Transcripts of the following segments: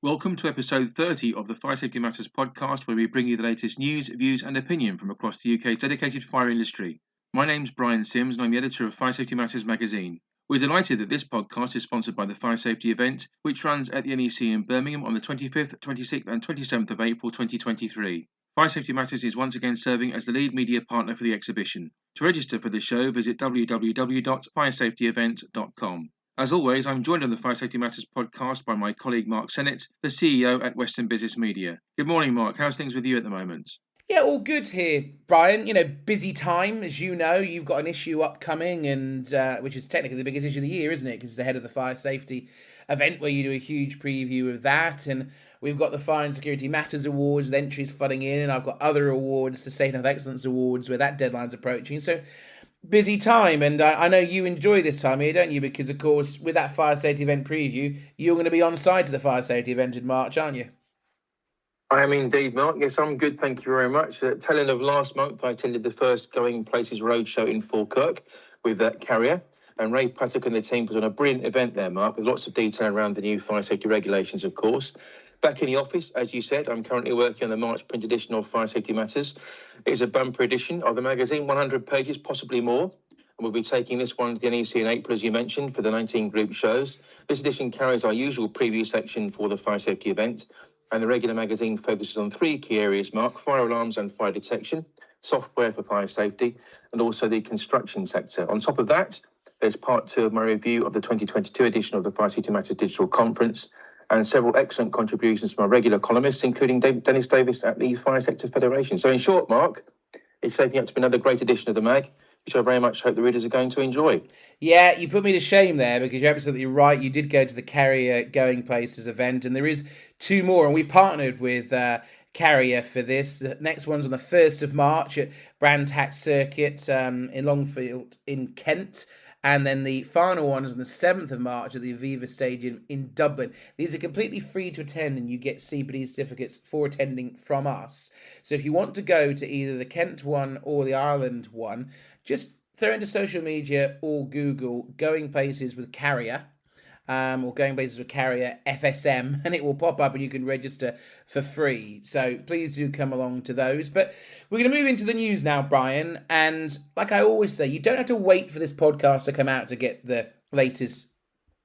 Welcome to episode 30 of the Fire Safety Matters podcast, where we bring you the latest news, views, and opinion from across the UK's dedicated fire industry. My name's Brian Sims, and I'm the editor of Fire Safety Matters magazine. We're delighted that this podcast is sponsored by the Fire Safety event, which runs at the NEC in Birmingham on the 25th, 26th, and 27th of April 2023. Fire Safety Matters is once again serving as the lead media partner for the exhibition. To register for the show, visit www.firesafetyevent.com. As always, I'm joined on the Fire Safety Matters podcast by my colleague Mark Sennett, the CEO at Western Business Media. Good morning, Mark. How's things with you at the moment? Yeah, all good here, Brian. Busy time, as you know. You've got an issue upcoming, and which is technically the biggest issue of the year, isn't it? Because it's ahead of the Fire Safety event where you do a huge preview of that. And we've got the Fire and Security Matters Awards with entries flooding in, and I've got other awards, the State of Excellence Awards, where that deadline's approaching. So busy time, and I know you enjoy this time here, don't you? Because, of course, with that Fire Safety event preview, you're going to be on site to the Fire Safety event in March, aren't you? I am indeed, Mark. Yes, I'm good. Thank you very much. At the tail end of last month, I attended the first Going Places Roadshow in Falkirk with Carrier, and Ray Puddefoot and the team put on a brilliant event there, Mark, with lots of detail around the new fire safety regulations, of course. Back in the office, as you said, I'm currently working on the March print edition of Fire Safety Matters. It's a bumper edition of the magazine, 100 pages, possibly more. And we'll be taking this one to the NEC in April, as you mentioned, for the 19 group shows. This edition carries our usual preview section for the Fire Safety event. And the regular magazine focuses on three key areas, Mark: fire alarms and fire detection, software for fire safety, and also the construction sector. On top of that, there's part two of my review of the 2022 edition of the Fire Safety Matters Digital Conference, and several excellent contributions from our regular columnists, including Dennis Davis at the Fire Sector Federation. So in short, Mark, it's shaping up to be another great edition of the mag, which I very much hope the readers are going to enjoy. Yeah, you put me to shame there, because you're absolutely right. You did go to the Carrier Going Places event, and there is two more, and we've partnered with Carrier for this. The next one's on the 1st of March at Brands Hatch Circuit in Longfield in Kent. And then the final one is on the 7th of March at the Aviva Stadium in Dublin. These are completely free to attend, and you get CPD certificates for attending from us. So if you want to go to either the Kent one or the Ireland one, just throw into social media or Google Going Places with Carrier, or Going Places with Carrier FSM, and it will pop up and you can register for free. So please do come along to those. But we're going to move into the news now, Brian. And like I always say, you don't have to wait for this podcast to come out to get the latest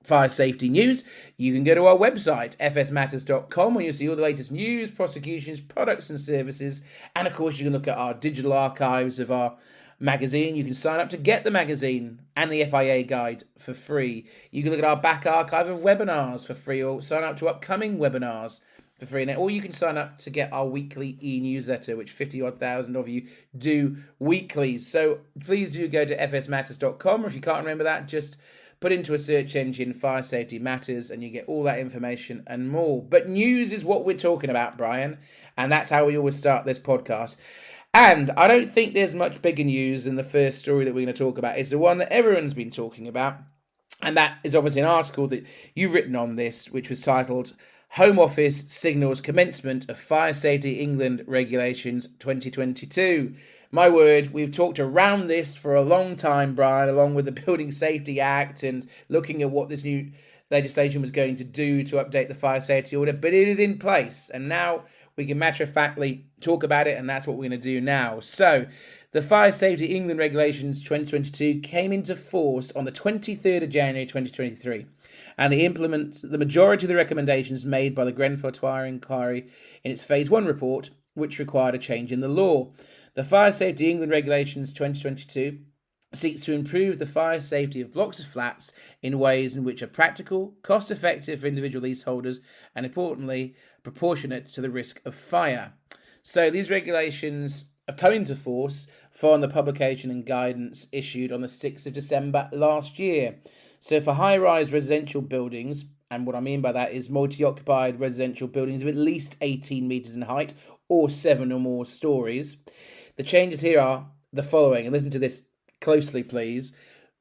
fire safety news. You can go to our website, fsmatters.com, where you'll see all the latest news, prosecutions, products and services. And of course, you can look at our digital archives of our magazine. You can sign up to get the magazine and the FIA guide for free. You can look at our back archive of webinars for free, or sign up to upcoming webinars for free. Or you can sign up to get our weekly e-newsletter, which 50-odd thousand of you do weekly. So please do go to fsmatters.com, or if you can't remember that, just put into a search engine Fire Safety Matters and you get all that information and more. But news is what we're talking about, Brian, and that's how we always start this podcast. And I don't think there's much bigger news than the first story that we're going to talk about. It's the one that everyone's been talking about, and that is obviously an article that you've written on this, which was titled Home Office Signals Commencement of Fire Safety England Regulations 2022. My word, we've talked around this for a long time, Brian, along with the Building Safety Act and looking at what this new legislation was going to do to update the fire safety order, but it is in place, and now we can matter-of-factly talk about it, and that's what we're going to do now. So, the Fire Safety England Regulations 2022 came into force on the 23rd of January 2023, and they implement the majority of the recommendations made by the Grenfell Fire Inquiry in its Phase 1 report, which required a change in the law. The Fire Safety England Regulations 2022 seeks to improve the fire safety of blocks of flats in ways in which are practical, cost-effective for individual leaseholders, and importantly, proportionate to the risk of fire. So these regulations have come into force following the publication and guidance issued on the 6th of December last year. So for high-rise residential buildings, and what I mean by that is multi-occupied residential buildings of at least 18 metres in height or 7 or more stories, the changes here are the following, and listen to this closely, please.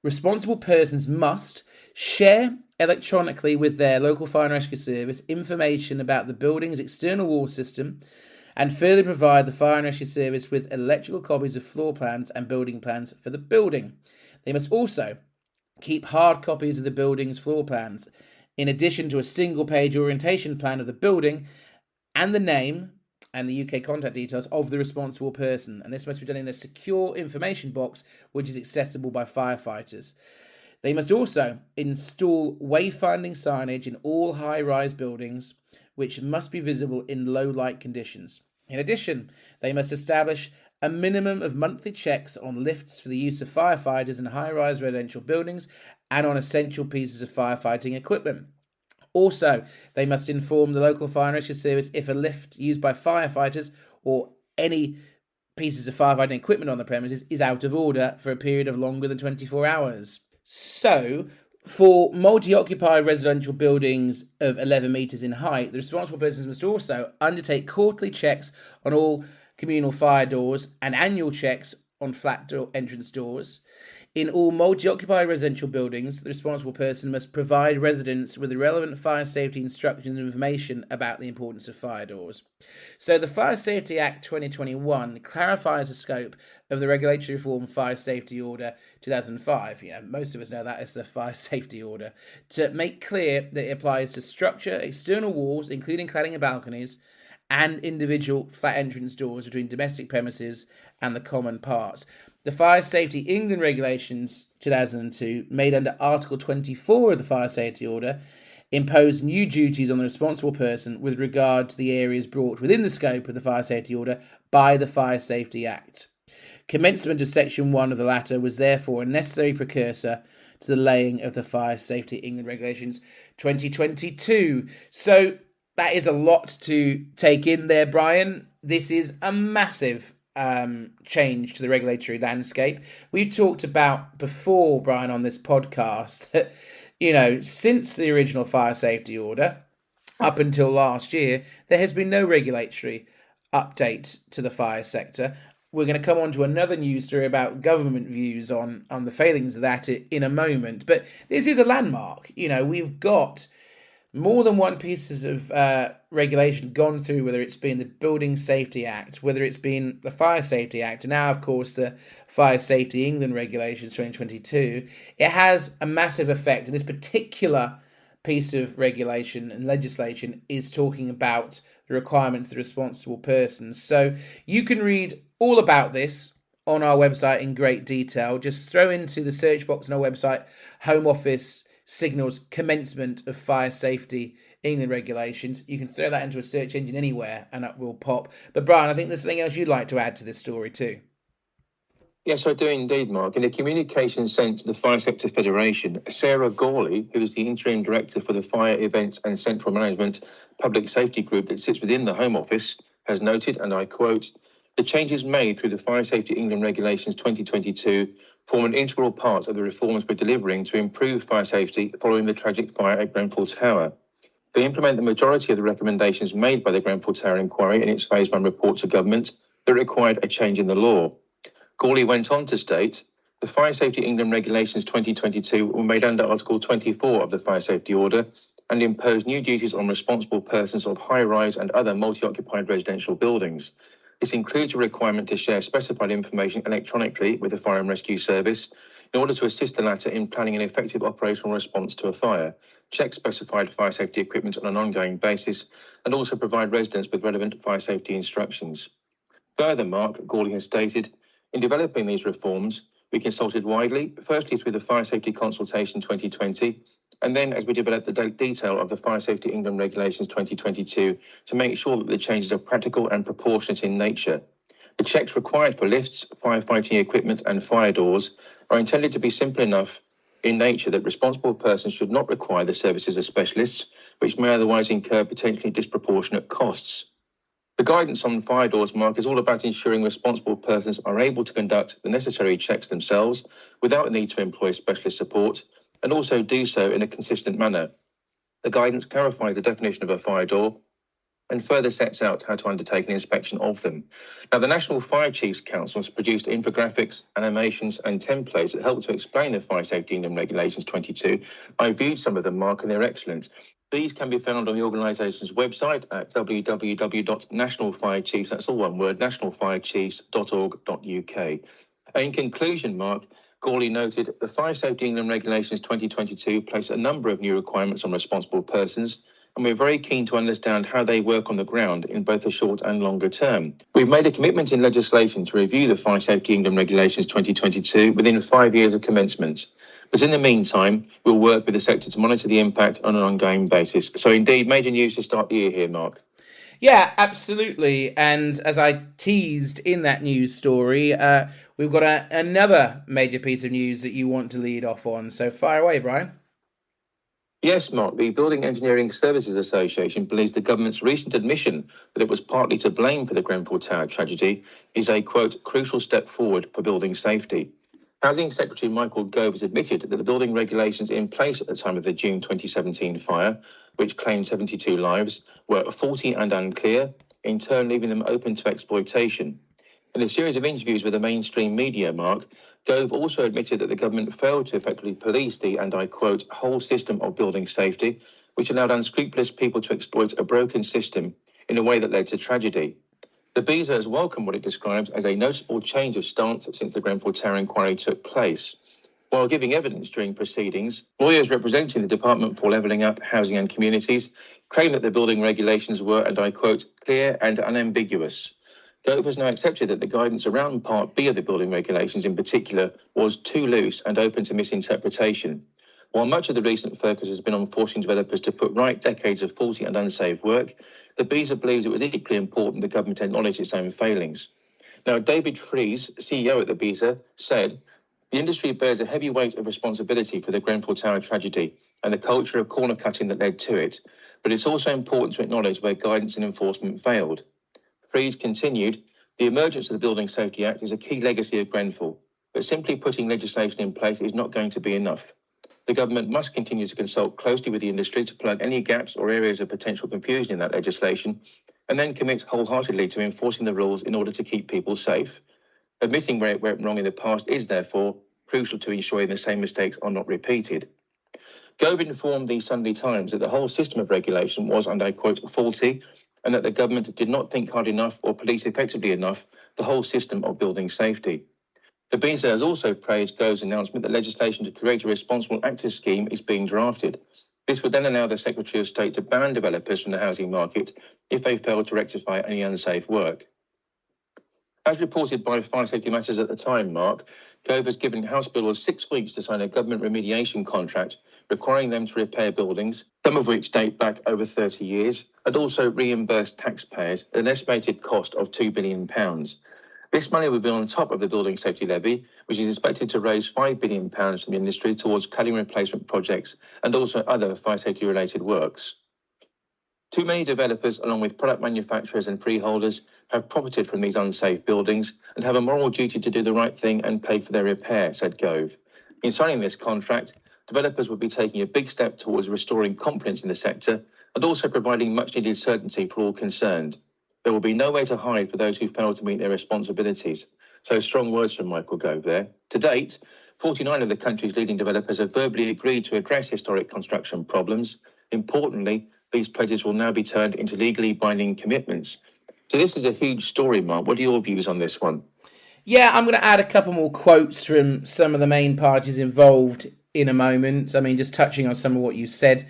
Responsible persons must share electronically with their local fire and rescue service information about the building's external wall system, and further provide the fire and rescue service with electrical copies of floor plans and building plans for the building. They must also keep hard copies of the building's floor plans in addition to a single-page orientation plan of the building and the name and the UK contact details of the responsible person. And this must be done in a secure information box which is accessible by firefighters. They must also install wayfinding signage in all high-rise buildings, which must be visible in low-light conditions. In addition, they must establish a minimum of monthly checks on lifts for the use of firefighters in high-rise residential buildings and on essential pieces of firefighting equipment. Also, they must inform the local fire and rescue service if a lift used by firefighters or any pieces of firefighting equipment on the premises is out of order for a period of longer than 24 hours. So, for multi-occupied residential buildings of 11 metres in height, the responsible persons must also undertake quarterly checks on all communal fire doors and annual checks on flat door entrance doors. In all multi-occupied residential buildings, the responsible person must provide residents with the relevant fire safety instructions and information about the importance of fire doors. So the Fire Safety Act 2021 clarifies the scope of the Regulatory Reform Fire Safety Order 2005. Most of us know that as the Fire Safety Order, to make clear that it applies to structure, external walls, including cladding and balconies, and individual flat entrance doors between domestic premises and the common parts. The Fire Safety England Regulations 2002, made under Article 24 of the Fire Safety Order, imposed new duties on the responsible person with regard to the areas brought within the scope of the Fire Safety Order by the Fire Safety Act. Commencement of Section 1 of the latter was therefore a necessary precursor to the laying of the Fire Safety England Regulations 2022. So that is a lot to take in there, Brian. This is a massive change to the regulatory landscape. We talked about before, Brian, on this podcast that, since the original fire safety order, up until last year, there has been no regulatory update to the fire sector. We're going to come on to another news story about government views on the failings of that in a moment. But this is a landmark. We've got more than one pieces of regulation gone through, whether it's been the Building Safety Act, whether it's been the Fire Safety Act, and now, of course, the Fire Safety England Regulations 2022. It has a massive effect, and this particular piece of regulation and legislation is talking about the requirements of the responsible persons. So you can read all about this on our website in great detail. Just throw into the search box on our website, Home Office signals commencement of Fire Safety England Regulations. You can throw that into a search engine anywhere and it will pop. But Brian, I think there's something else you'd like to add to this story too. Yes, I do indeed, Mark. In a communication sent to the Fire Sector Federation, Sarah Gawley, who is the Interim Director for the Fire Events and Central Management Public Safety Group that sits within the Home Office, has noted, and I quote, "The changes made through the Fire Safety England Regulations 2022 form an integral part of the reforms we're delivering to improve fire safety following the tragic fire at Grenfell Tower. They implement the majority of the recommendations made by the Grenfell Tower inquiry in its Phase 1 report to government that required a change in the law." Gawley went on to state, "The Fire Safety England Regulations 2022 were made under Article 24 of the Fire Safety Order and imposed new duties on responsible persons of high-rise and other multi-occupied residential buildings. This includes a requirement to share specified information electronically with the Fire and Rescue Service in order to assist the latter in planning an effective operational response to a fire, check specified fire safety equipment on an ongoing basis, and also provide residents with relevant fire safety instructions." Further, Mark, Gawley has stated, "In developing these reforms, we consulted widely, firstly through the Fire Safety Consultation 2020, and then as we developed the detail of the Fire Safety England Regulations 2022 to make sure that the changes are practical and proportionate in nature. The checks required for lifts, firefighting equipment and fire doors are intended to be simple enough in nature that responsible persons should not require the services of specialists, which may otherwise incur potentially disproportionate costs. The guidance on fire doors, Mark, is all about ensuring responsible persons are able to conduct the necessary checks themselves without the need to employ specialist support, and also do so in a consistent manner. The guidance clarifies the definition of a fire door and further sets out how to undertake an inspection of them. Now, the National Fire Chiefs Council has produced infographics, animations and templates that help to explain the Fire Safety England Regulations 22. I viewed some of them, Mark, and they're excellent. These can be found on the organisation's website at www.nationalfirechiefs, that's all one word, nationalfirechiefs.org.uk. In conclusion, Mark, Gawley noted the Fire Safety England Regulations 2022 place a number of new requirements on responsible persons, and we're very keen to understand how they work on the ground in both the short and longer term. We've made a commitment in legislation to review the Fire Safety England Regulations 2022 within 5 years of commencement. But in the meantime, we'll work with the sector to monitor the impact on an ongoing basis. So indeed, major news to start the year here, Mark. Yeah, absolutely. And as I teased in that news story, we've got another major piece of news that you want to lead off on. So fire away, Brian. Yes, Mark, the Building Engineering Services Association believes the government's recent admission that it was partly to blame for the Grenfell Tower tragedy is a, quote, crucial step forward for building safety. Housing Secretary Michael Gove has admitted that the building regulations in place at the time of the June 2017 fire, which claimed 72 lives, were faulty and unclear, in turn leaving them open to exploitation. In a series of interviews with the mainstream media, Mark, Gove also admitted that the government failed to effectively police the, and I quote, whole system of building safety, which allowed unscrupulous people to exploit a broken system in a way that led to tragedy. The BESA has welcomed what it describes as a noticeable change of stance since the Grenfell Tower inquiry took place. While giving evidence during proceedings, lawyers representing the Department for Levelling Up, Housing and Communities claimed that the building regulations were, and I quote, clear and unambiguous. Gove has now accepted that the guidance around Part B of the building regulations in particular was too loose and open to misinterpretation. While much of the recent focus has been on forcing developers to put right decades of faulty and unsafe work, the BESA believes it was equally important the government acknowledge its own failings. Now, David Fries, CEO at the BESA, said, the industry bears a heavy weight of responsibility for the Grenfell Tower tragedy and the culture of corner cutting that led to it, but it's also important to acknowledge where guidance and enforcement failed. Fries continued, the emergence of the Building Safety Act is a key legacy of Grenfell, but simply putting legislation in place is not going to be enough. The government must continue to consult closely with the industry to plug any gaps or areas of potential confusion in that legislation, and then commit wholeheartedly to enforcing the rules in order to keep people safe. Admitting where it went wrong in the past is, therefore, crucial to ensuring the same mistakes are not repeated. Gove informed the Sunday Times that the whole system of regulation was, and I quote, faulty, and that the government did not think hard enough or police effectively enough the whole system of building safety. The BESA has also praised Gove's announcement that legislation to create a responsible actors scheme is being drafted. This would then allow the Secretary of State to ban developers from the housing market if they fail to rectify any unsafe work. As reported by Fire Safety Matters at the time, Mark, Gove has given House builders 6 weeks to sign a government remediation contract requiring them to repair buildings, some of which date back over 30 years, and also reimburse taxpayers at an estimated cost of £2 billion. This money will be on top of the Building Safety Levy, which is expected to raise £5 billion from the industry towards cladding replacement projects and also other fire safety related works. Too many developers, along with product manufacturers and freeholders, have profited from these unsafe buildings and have a moral duty to do the right thing and pay for their repair, said Gove. In signing this contract, developers will be taking a big step towards restoring confidence in the sector and also providing much needed certainty for all concerned. There will be no way to hide for those who fail to meet their responsibilities. So strong words from Michael Gove there. To date, 49 of the country's leading developers have verbally agreed to address historic construction problems. Importantly, these pledges will now be turned into legally binding commitments. So this is a huge story, Mark. What are your views on this one? Yeah, I'm going to add a couple more quotes from some of the main parties involved in a moment. I mean, just touching on some of what you said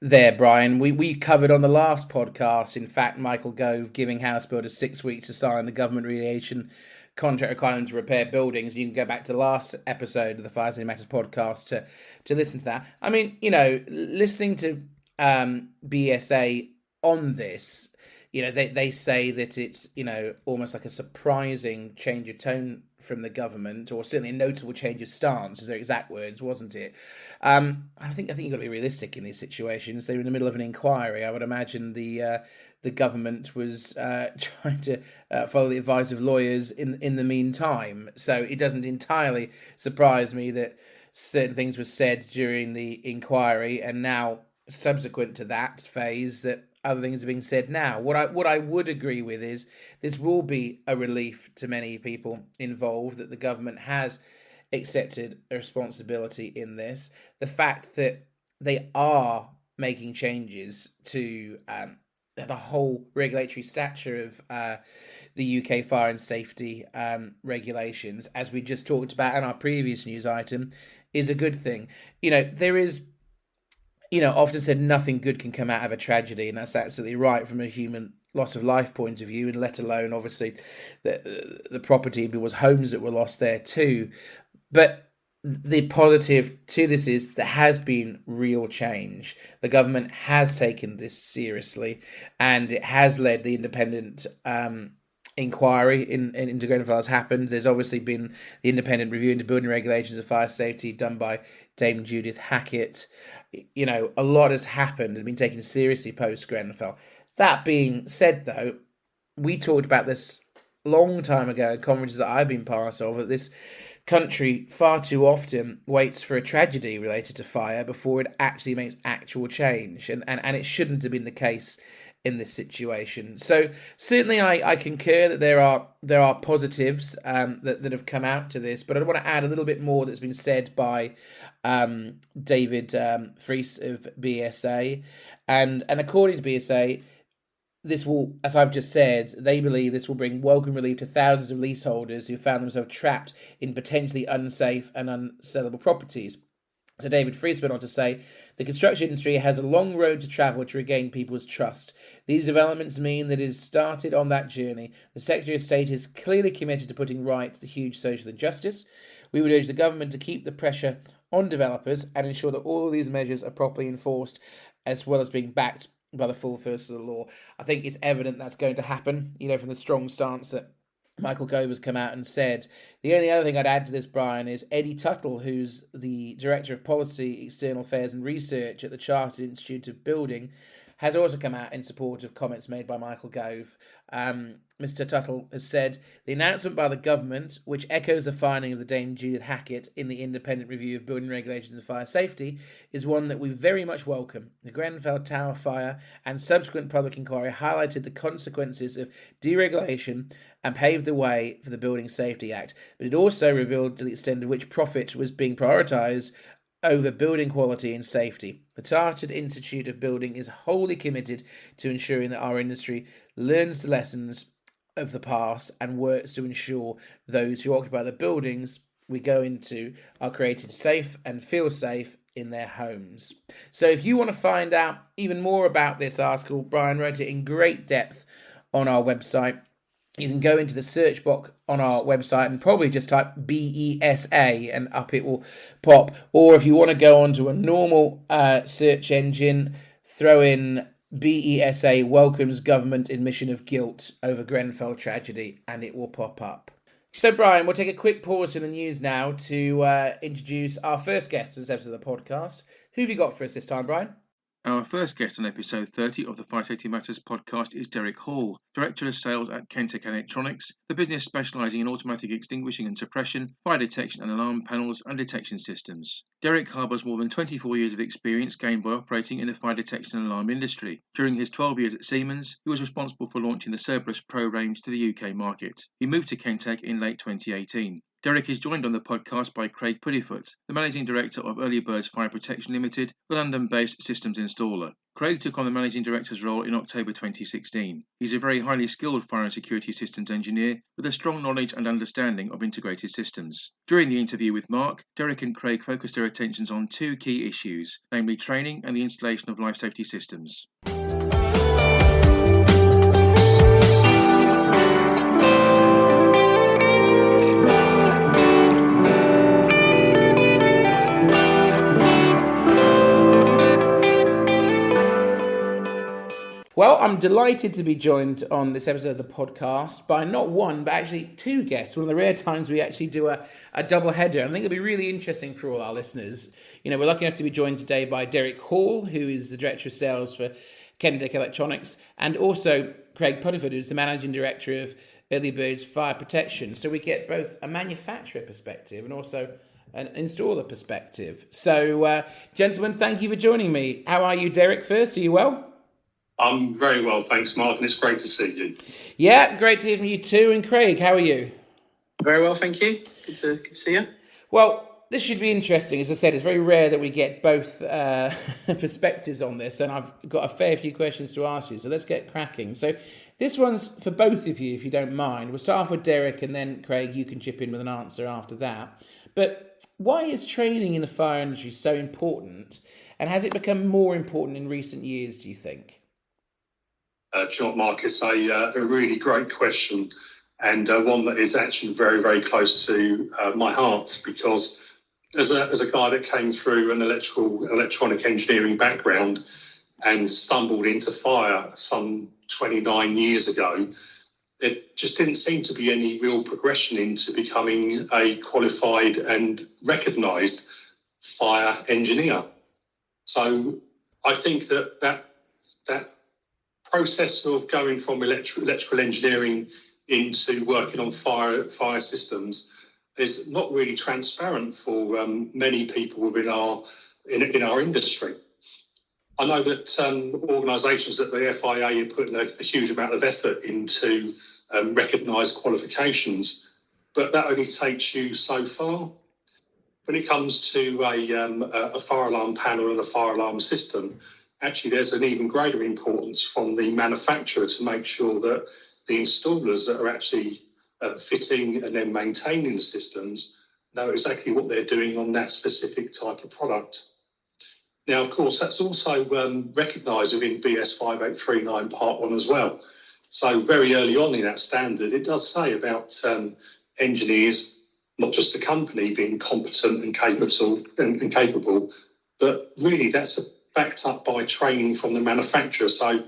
there, Brian. We covered on the last podcast, in fact, Michael Gove giving house builders 6 weeks to sign the government remediation contract requiring them to repair buildings. You can go back to the last episode of the Fire Safety Matters podcast to listen to that. I mean, you know, listening to BSA on this, you know, they say that it's, you know, almost like a surprising change of tone from the government, or certainly a notable change of stance, is their exact words, wasn't it? I think you've got to be realistic in these situations. They were in the middle of an inquiry. I would imagine the government was trying to follow the advice of lawyers in the meantime. So it doesn't entirely surprise me that certain things were said during the inquiry, and now subsequent to that phase that other things are being said now. What I would agree with is this will be a relief to many people involved that the government has accepted a responsibility in this. The fact that they are making changes to the whole regulatory stature of the UK fire and safety regulations, as we just talked about in our previous news item, is a good thing. There is, often said nothing good can come out of a tragedy, and that's absolutely right from a human loss of life point of view, and let alone, obviously, the property, people's homes that were lost there too. But the positive to this is there has been real change. The government has taken this seriously, and it has led the independent inquiry into Grenfell has happened. There's obviously been the independent review into building regulations of fire safety done by Dame Judith Hackett. A lot has happened and been taken seriously post Grenfell. That being said, though, we talked about this long time ago at conferences that I've been part of, that this country far too often waits for a tragedy related to fire before it actually makes actual change, and it shouldn't have been the case in this situation. So certainly I concur that there are positives that have come out to this, but I want to add a little bit more that's been said by David Fries of BSA, and according to BSA, this will, as I've just said, they believe this will bring welcome relief to thousands of leaseholders who found themselves trapped in potentially unsafe and unsellable properties. So David Fries went on to say, the construction industry has a long road to travel to regain people's trust. These developments mean that it has started on that journey. The Secretary of State is clearly committed to putting right the huge social injustice. We would urge the government to keep the pressure on developers and ensure that all of these measures are properly enforced, as well as being backed by the full force of the law. I think it's evident that's going to happen, from the strong stance that Michael Gove has come out and said. The only other thing I'd add to this, Brian, is Eddie Tuttle, who's the Director of Policy, External Affairs and Research at the Chartered Institute of Building, has also come out in support of comments made by Michael Gove. Mr. Tuttle has said, the announcement by the government, which echoes the finding of the Dame Judith Hackett in the independent review of building regulations and fire safety, is one that we very much welcome. The Grenfell Tower fire and subsequent public inquiry highlighted the consequences of deregulation and paved the way for the Building Safety Act, but it also revealed the extent to which profit was being prioritised over building quality and safety. The Chartered Institute of Building is wholly committed to ensuring that our industry learns the lessons of the past and works to ensure those who occupy the buildings we go into are created safe and feel safe in their homes. So if you want to find out even more about this article, Brian wrote it in great depth on our website. You can go into the search box on our website and probably just type BESA and up it will pop. Or if you want to go onto a normal search engine, throw in BESA welcomes government admission of guilt over Grenfell tragedy and it will pop up. So Brian, we'll take a quick pause in the news now to introduce our first guest for this episode of the podcast. Who have you got for us this time, Brian? Our first guest on episode 30 of the Fire Safety Matters podcast is Derrick Hall, Director of Sales at Kentec Electronics, the business specialising in automatic extinguishing and suppression, fire detection and alarm panels and detection systems. Derrick harbours more than 24 years of experience gained by operating in the fire detection and alarm industry. During his 12 years at Siemens, he was responsible for launching the Cerberus Pro range to the UK market. He moved to Kentec in late 2018. Derrick is joined on the podcast by Craig Puddefoot, the Managing Director of Early Birds Fire Protection Limited, the London-based systems installer. Craig took on the Managing Director's role in October 2016. He's a very highly skilled fire and security systems engineer with a strong knowledge and understanding of integrated systems. During the interview with Mark, Derrick and Craig focused their attentions on two key issues, namely training and the installation of life safety systems. Well, I'm delighted to be joined on this episode of the podcast by not one, but actually two guests. One of the rare times we actually do a double header. I think it'll be really interesting for all our listeners. We're lucky enough to be joined today by Derrick Hall, who is the Director of Sales for Kentec Electronics, and also Craig Puddefoot, who's the Managing Director of Early Birds Fire Protection. So we get both a manufacturer perspective and also an installer perspective. So, gentlemen, thank you for joining me. How are you, Derrick, first? Are you well? I'm very well, thanks, Mark, and it's great to see you. Yeah, great to hear from you too. And Craig, how are you? Very well, thank you. Good to see you. Well, this should be interesting. As I said, it's very rare that we get both perspectives on this, and I've got a fair few questions to ask you, so let's get cracking. So this one's for both of you, if you don't mind. We'll start off with Derrick, and then Craig, you can chip in with an answer after that. But why is training in the fire industry so important, and has it become more important in recent years, do you think? John, Mark, it's a really great question, and one that is actually very, very close to my heart, because as a guy that came through an electronic engineering background and stumbled into fire some 29 years ago, there just didn't seem to be any real progression into becoming a qualified and recognised fire engineer. So I think that process of going from electrical engineering into working on fire systems is not really transparent for many people within in our industry. I know that organisations at the FIA are putting a huge amount of effort into recognised qualifications, but that only takes you so far. When it comes to a fire alarm panel and a fire alarm system, actually there's an even greater importance from the manufacturer to make sure that the installers that are actually fitting and then maintaining the systems know exactly what they're doing on that specific type of product. Now, of course, that's also recognised within BS 5839 Part 1 as well. So very early on in that standard, it does say about engineers, not just the company, being competent and capable, but really that's backed up by training from the manufacturer. So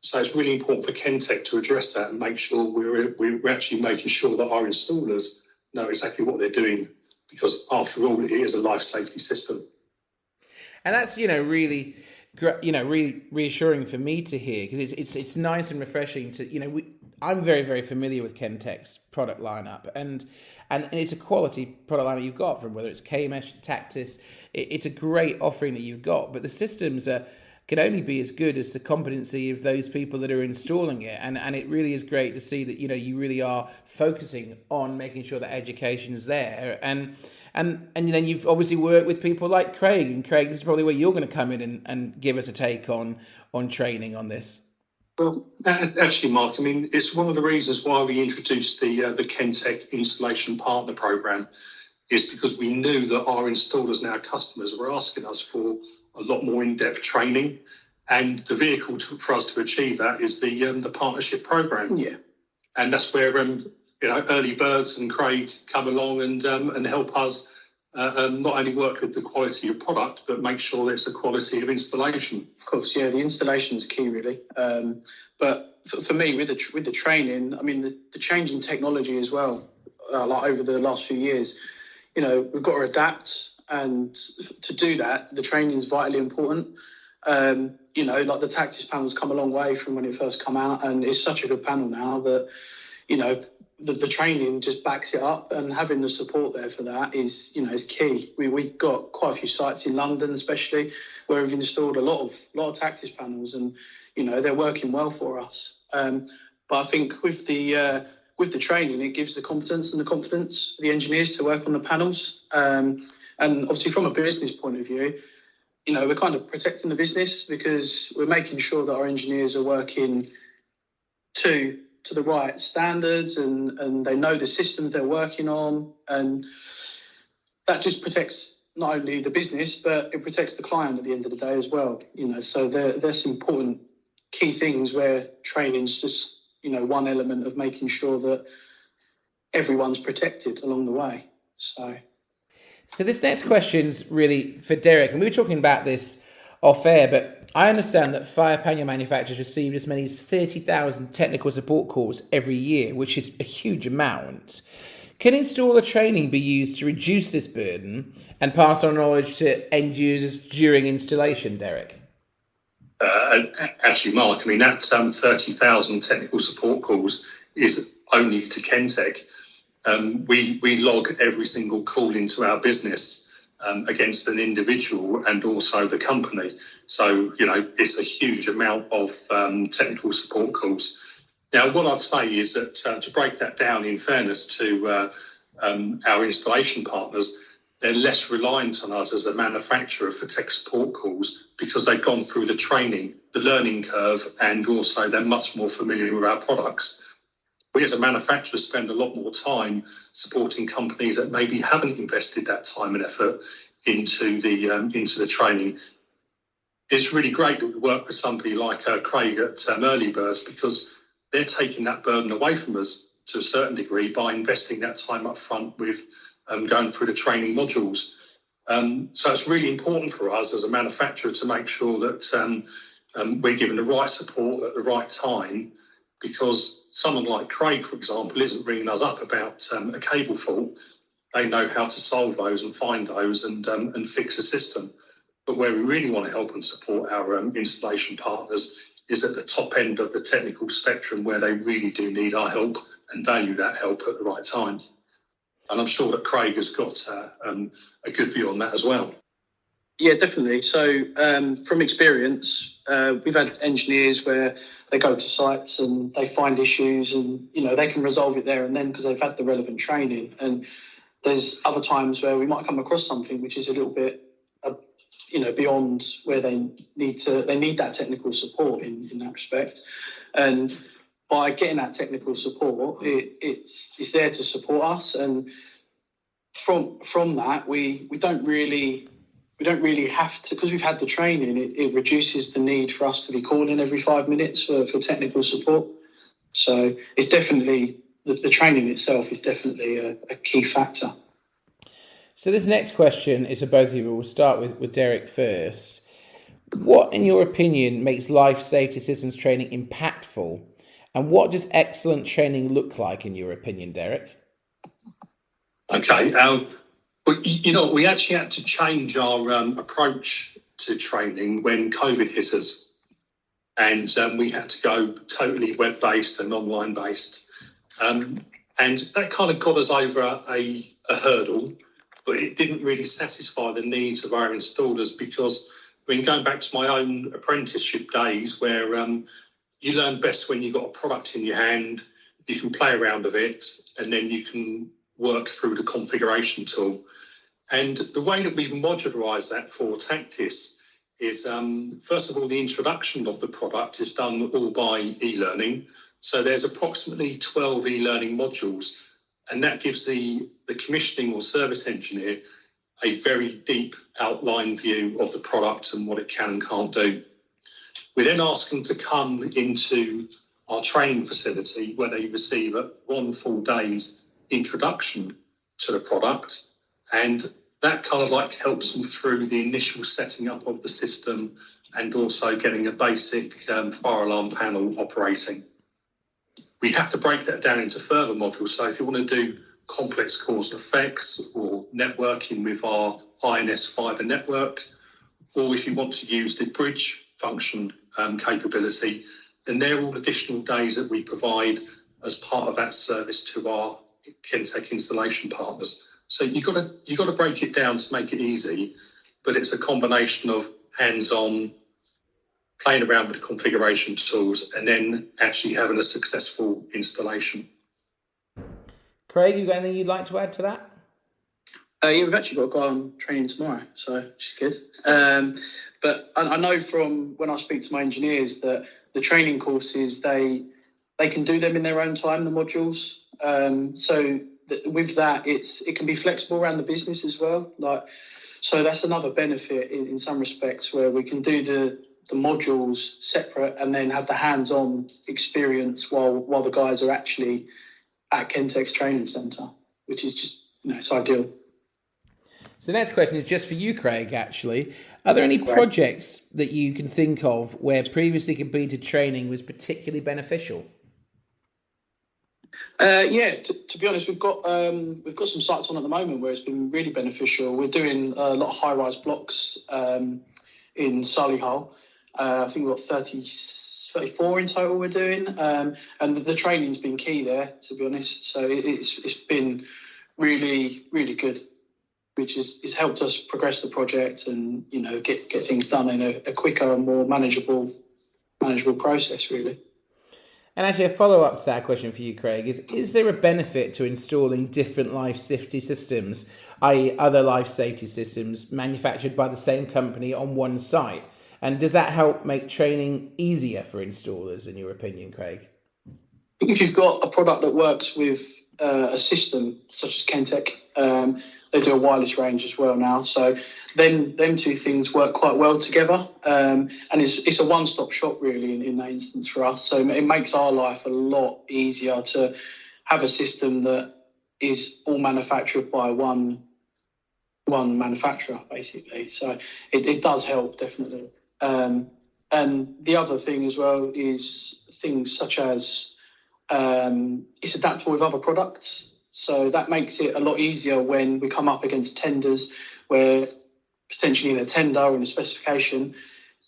it's really important for Kentec to address that and make sure we're actually making sure that our installers know exactly what they're doing, because after all, it is a life safety system. And that's, really reassuring for me to hear, because it's nice and refreshing to, I'm very, very familiar with Kentec's product lineup, and it's a quality product lineup you've got, from whether it's K-Mesh, Tactis. It's a great offering that you've got, but the systems can only be as good as the competency of those people that are installing it, and it really is great to see that you really are focusing on making sure that education is there, and then you've obviously worked with people like Craig, and Craig, this is probably where you're going to come in and give us a take on training on this. Well, actually, Mark, I mean, it's one of the reasons why we introduced the Kentec Installation Partner Programme, is because we knew that our installers and our customers were asking us for a lot more in-depth training, and the vehicle for us to achieve that is the partnership program. Yeah, and that's where early birds and Craig come along and help us not only work with the quality of product, but make sure that it's the quality of installation. Of course, yeah, the installation is key, really. But for me, with the training, I mean, the change in technology as well, like over the last few years, we've got to adapt. And to do that, the training is vitally important. Like the Tactis panel's come a long way from when it first come out, and it's such a good panel now that, the training just backs it up, and having the support there for that is key. We've got quite a few sites in London, especially, where we've installed a lot of Tactis panels, and they're working well for us. But I think with the training, it gives the competence and the confidence for the engineers to work on the panels. And obviously, from a business point of view, we're kind of protecting the business, because we're making sure that our engineers are working to the right standards, and they know the systems they're working on, and that just protects not only the business, but it protects the client at the end of the day as well. So there's some important key things where training's just one element of making sure that everyone's protected along the way. So this next question's really for Derrick, and we were talking about this off air, but I understand that fire panel manufacturers receive as many as 30,000 technical support calls every year, which is a huge amount. Can installer training be used to reduce this burden and pass on knowledge to end users during installation, Derrick? Actually, Mark, I mean, that 30,000 technical support calls is only to Kentec. We log every single call into our business against an individual and also the company. So, it's a huge amount of technical support calls. Now, what I'd say is that to break that down, in fairness to our installation partners, they're less reliant on us as a manufacturer for tech support calls because they've gone through the training, the learning curve, and also they're much more familiar with our products. We as a manufacturer spend a lot more time supporting companies that maybe haven't invested that time and effort into the training. It's really great that we work with somebody like Craig at Early Birds, because they're taking that burden away from us to a certain degree by investing that time up front with going through the training modules. So it's really important for us as a manufacturer to make sure that we're given the right support at the right time, because someone like Craig, for example, isn't ringing us up about a cable fault. They know how to solve those and find those and fix a system. But where we really want to help and support our installation partners is at the top end of the technical spectrum, where they really do need our help and value that help at the right time. And I'm sure that Craig has got a good view on that as well. Yeah, definitely. So from experience, we've had engineers where they go to sites and they find issues and, they can resolve it there and then because they've had the relevant training. And there's other times where we might come across something which is a little bit, beyond where they need that technical support in that respect. And by getting that technical support, it's there to support us. And from that, we don't really have to, because we've had the training, it reduces the need for us to be calling every 5 minutes for technical support. So it's definitely, the training itself is definitely a key factor. So this next question is for both of you. We'll start with Derrick first. What, in your opinion, makes life safety systems training impactful? And what does excellent training look like, in your opinion, Derrick? Okay. We actually had to change our approach to training when COVID hit us. And we had to go totally web-based and online-based. And that kind of got us over a hurdle, but it didn't really satisfy the needs of our installers, because, going back to my own apprenticeship days, where you learn best when you've got a product in your hand, you can play around with it, and then you can work through the configuration tool. And the way that we've modularised that for Tactis is, first of all, the introduction of the product is done all by e-learning. So there's approximately 12 e-learning modules, and that gives the commissioning or service engineer a very deep outline view of the product and what it can and can't do. We then ask them to come into our training facility, where they receive a 1 full day's introduction to the product, and that kind of helps them through the initial setting up of the system and also getting a basic fire alarm panel operating. We have to break that down into further modules. So if you want to do complex cause and effects or networking with our INS fibre network, or if you want to use the bridge function capability, then they're all additional days that we provide as part of that service to our Kentec installation partners. So you've got to break it down to make it easy, but it's a combination of hands-on, playing around with the configuration tools, and then actually having a successful installation. Craig, you got anything you'd like to add to that? Yeah, we've actually got to go on training tomorrow, so which is good. But I know from when I speak to my engineers that the training courses, they can do them in their own time, the modules. So with that, it can be flexible around the business as well. So that's another benefit in some respects, where we can do the modules separate and then have the hands-on experience while the guys are actually at Kentec's training centre, which is just, it's ideal. So the next question is just for you, Craig, actually. Are there any projects that you can think of where previously completed training was particularly beneficial? Yeah, to be honest, we've got some sites on at the moment where it's been really beneficial. We're doing a lot of high-rise blocks in Solihull. I think we've got 34 in total we're doing. And the training's been key there, to be honest. So it's been really, really good, which has helped us progress the project and, get things done in a quicker and more manageable process, really. And actually, a follow-up to that question for you, Craig, is there a benefit to installing different life safety systems, i.e. other life safety systems manufactured by the same company on one site? And does that help make training easier for installers, in your opinion, Craig? I think if you've got a product that works with a system such as Kentec, they do a wireless range as well now. So then them two things work quite well together. And it's a one-stop shop really in that instance for us. So it makes our life a lot easier to have a system that is all manufactured by one manufacturer, basically. So it does help, definitely. And the other thing as well is things such as it's adaptable with other products. So that makes it a lot easier when we come up against tenders where potentially in a tender or in a specification,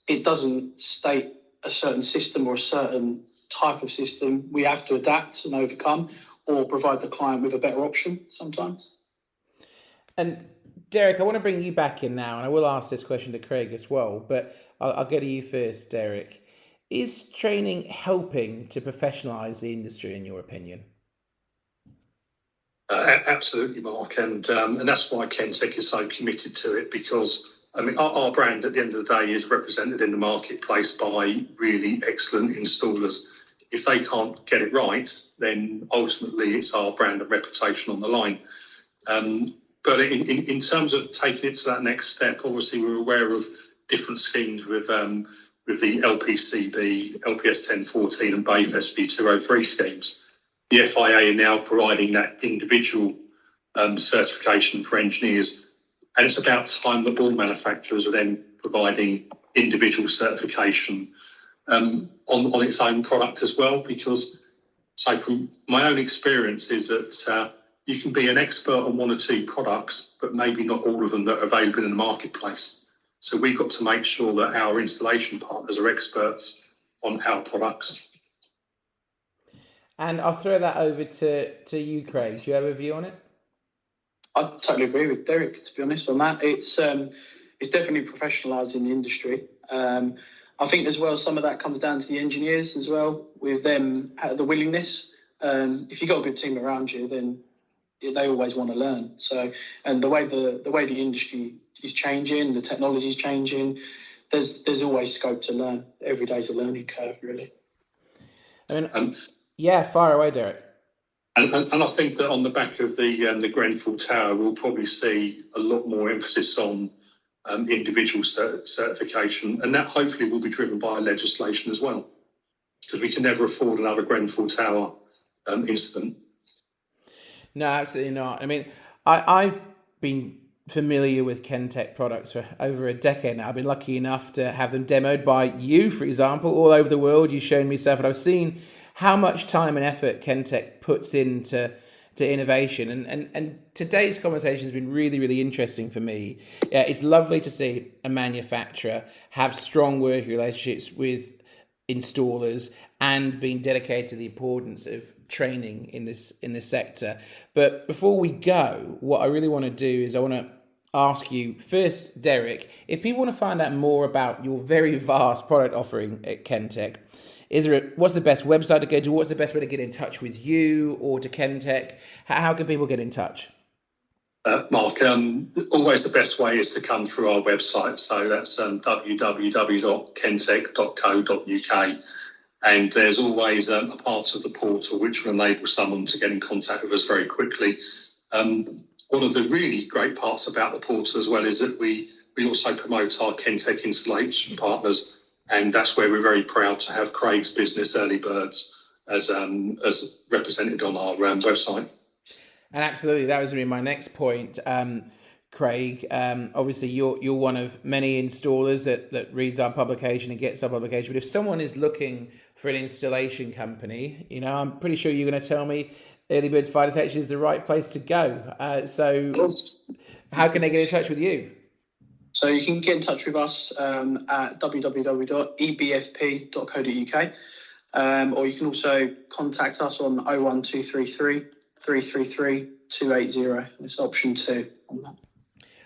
it doesn't state a certain system or a certain type of system. We have to adapt and overcome or provide the client with a better option sometimes. And Derrick, I want to bring you back in now, and I will ask this question to Craig as well, but I'll go to you first, Derrick. Is training helping to professionalise the industry, in your opinion? Absolutely, Mark, and that's why Kentec is so committed to it, because our brand at the end of the day is represented in the marketplace by really excellent installers. If they can't get it right, then ultimately it's our brand and reputation on the line. But in terms of taking it to that next step, obviously we're aware of different schemes with the LPCB, LPS 1014 and BAVE SV 203 schemes. The FIA are now providing that individual certification for engineers, and it's about time that all manufacturers are then providing individual certification on its own product as well, because, so from my own experience, is that you can be an expert on one or two products, but maybe not all of them that are available in the marketplace. So we've got to make sure that our installation partners are experts on our products. And I'll throw that over to you, Craig. Do you have a view on it? I totally agree with Derrick, to be honest, on that. It's definitely professionalising the industry. I think as well, some of that comes down to the engineers as well, with them the willingness. If you've got a good team around you, then they always want to learn. So, and the way the industry is changing, the technology is changing, there's always scope to learn. Every day's a learning curve, really. Yeah, fire away, Derrick. And I think that on the back of the Grenfell Tower, we'll probably see a lot more emphasis on individual certification, and that hopefully will be driven by legislation as well, because we can never afford another Grenfell Tower incident. No, absolutely not. I've been familiar with Kentec products for over a decade now. I've been lucky enough to have them demoed by you, for example, all over the world. You've shown me stuff, and I've seen how much time and effort Kentec puts into innovation. And today's conversation has been really, really interesting for me. It's lovely to see a manufacturer have strong working relationships with installers and being dedicated to the importance of training in this sector. But before we go, what I really want to do is I want to ask you first, Derrick, if people want to find out more about your very vast product offering at Kentec, what's the best website to go to? What's the best way to get in touch with you or to Kentec? How can people get in touch? Mark, always the best way is to come through our website. So that's www.kentec.co.uk. And there's always a part of the portal which will enable someone to get in contact with us very quickly. One of the really great parts about the portal as well is that we also promote our Kentec installation partners, and that's where we're very proud to have Craig's business, Early Birds, as represented on our website. And absolutely, that was going to be my next point, Craig. Obviously, you're one of many installers that reads our publication and gets our publication. But if someone is looking for an installation company, I'm pretty sure you're going to tell me Early Birds Fire Detection is the right place to go. So how can they get in touch with you? So you can get in touch with us at www.ebfp.co.uk, or you can also contact us on 01233 333 280. It's option 2 on that.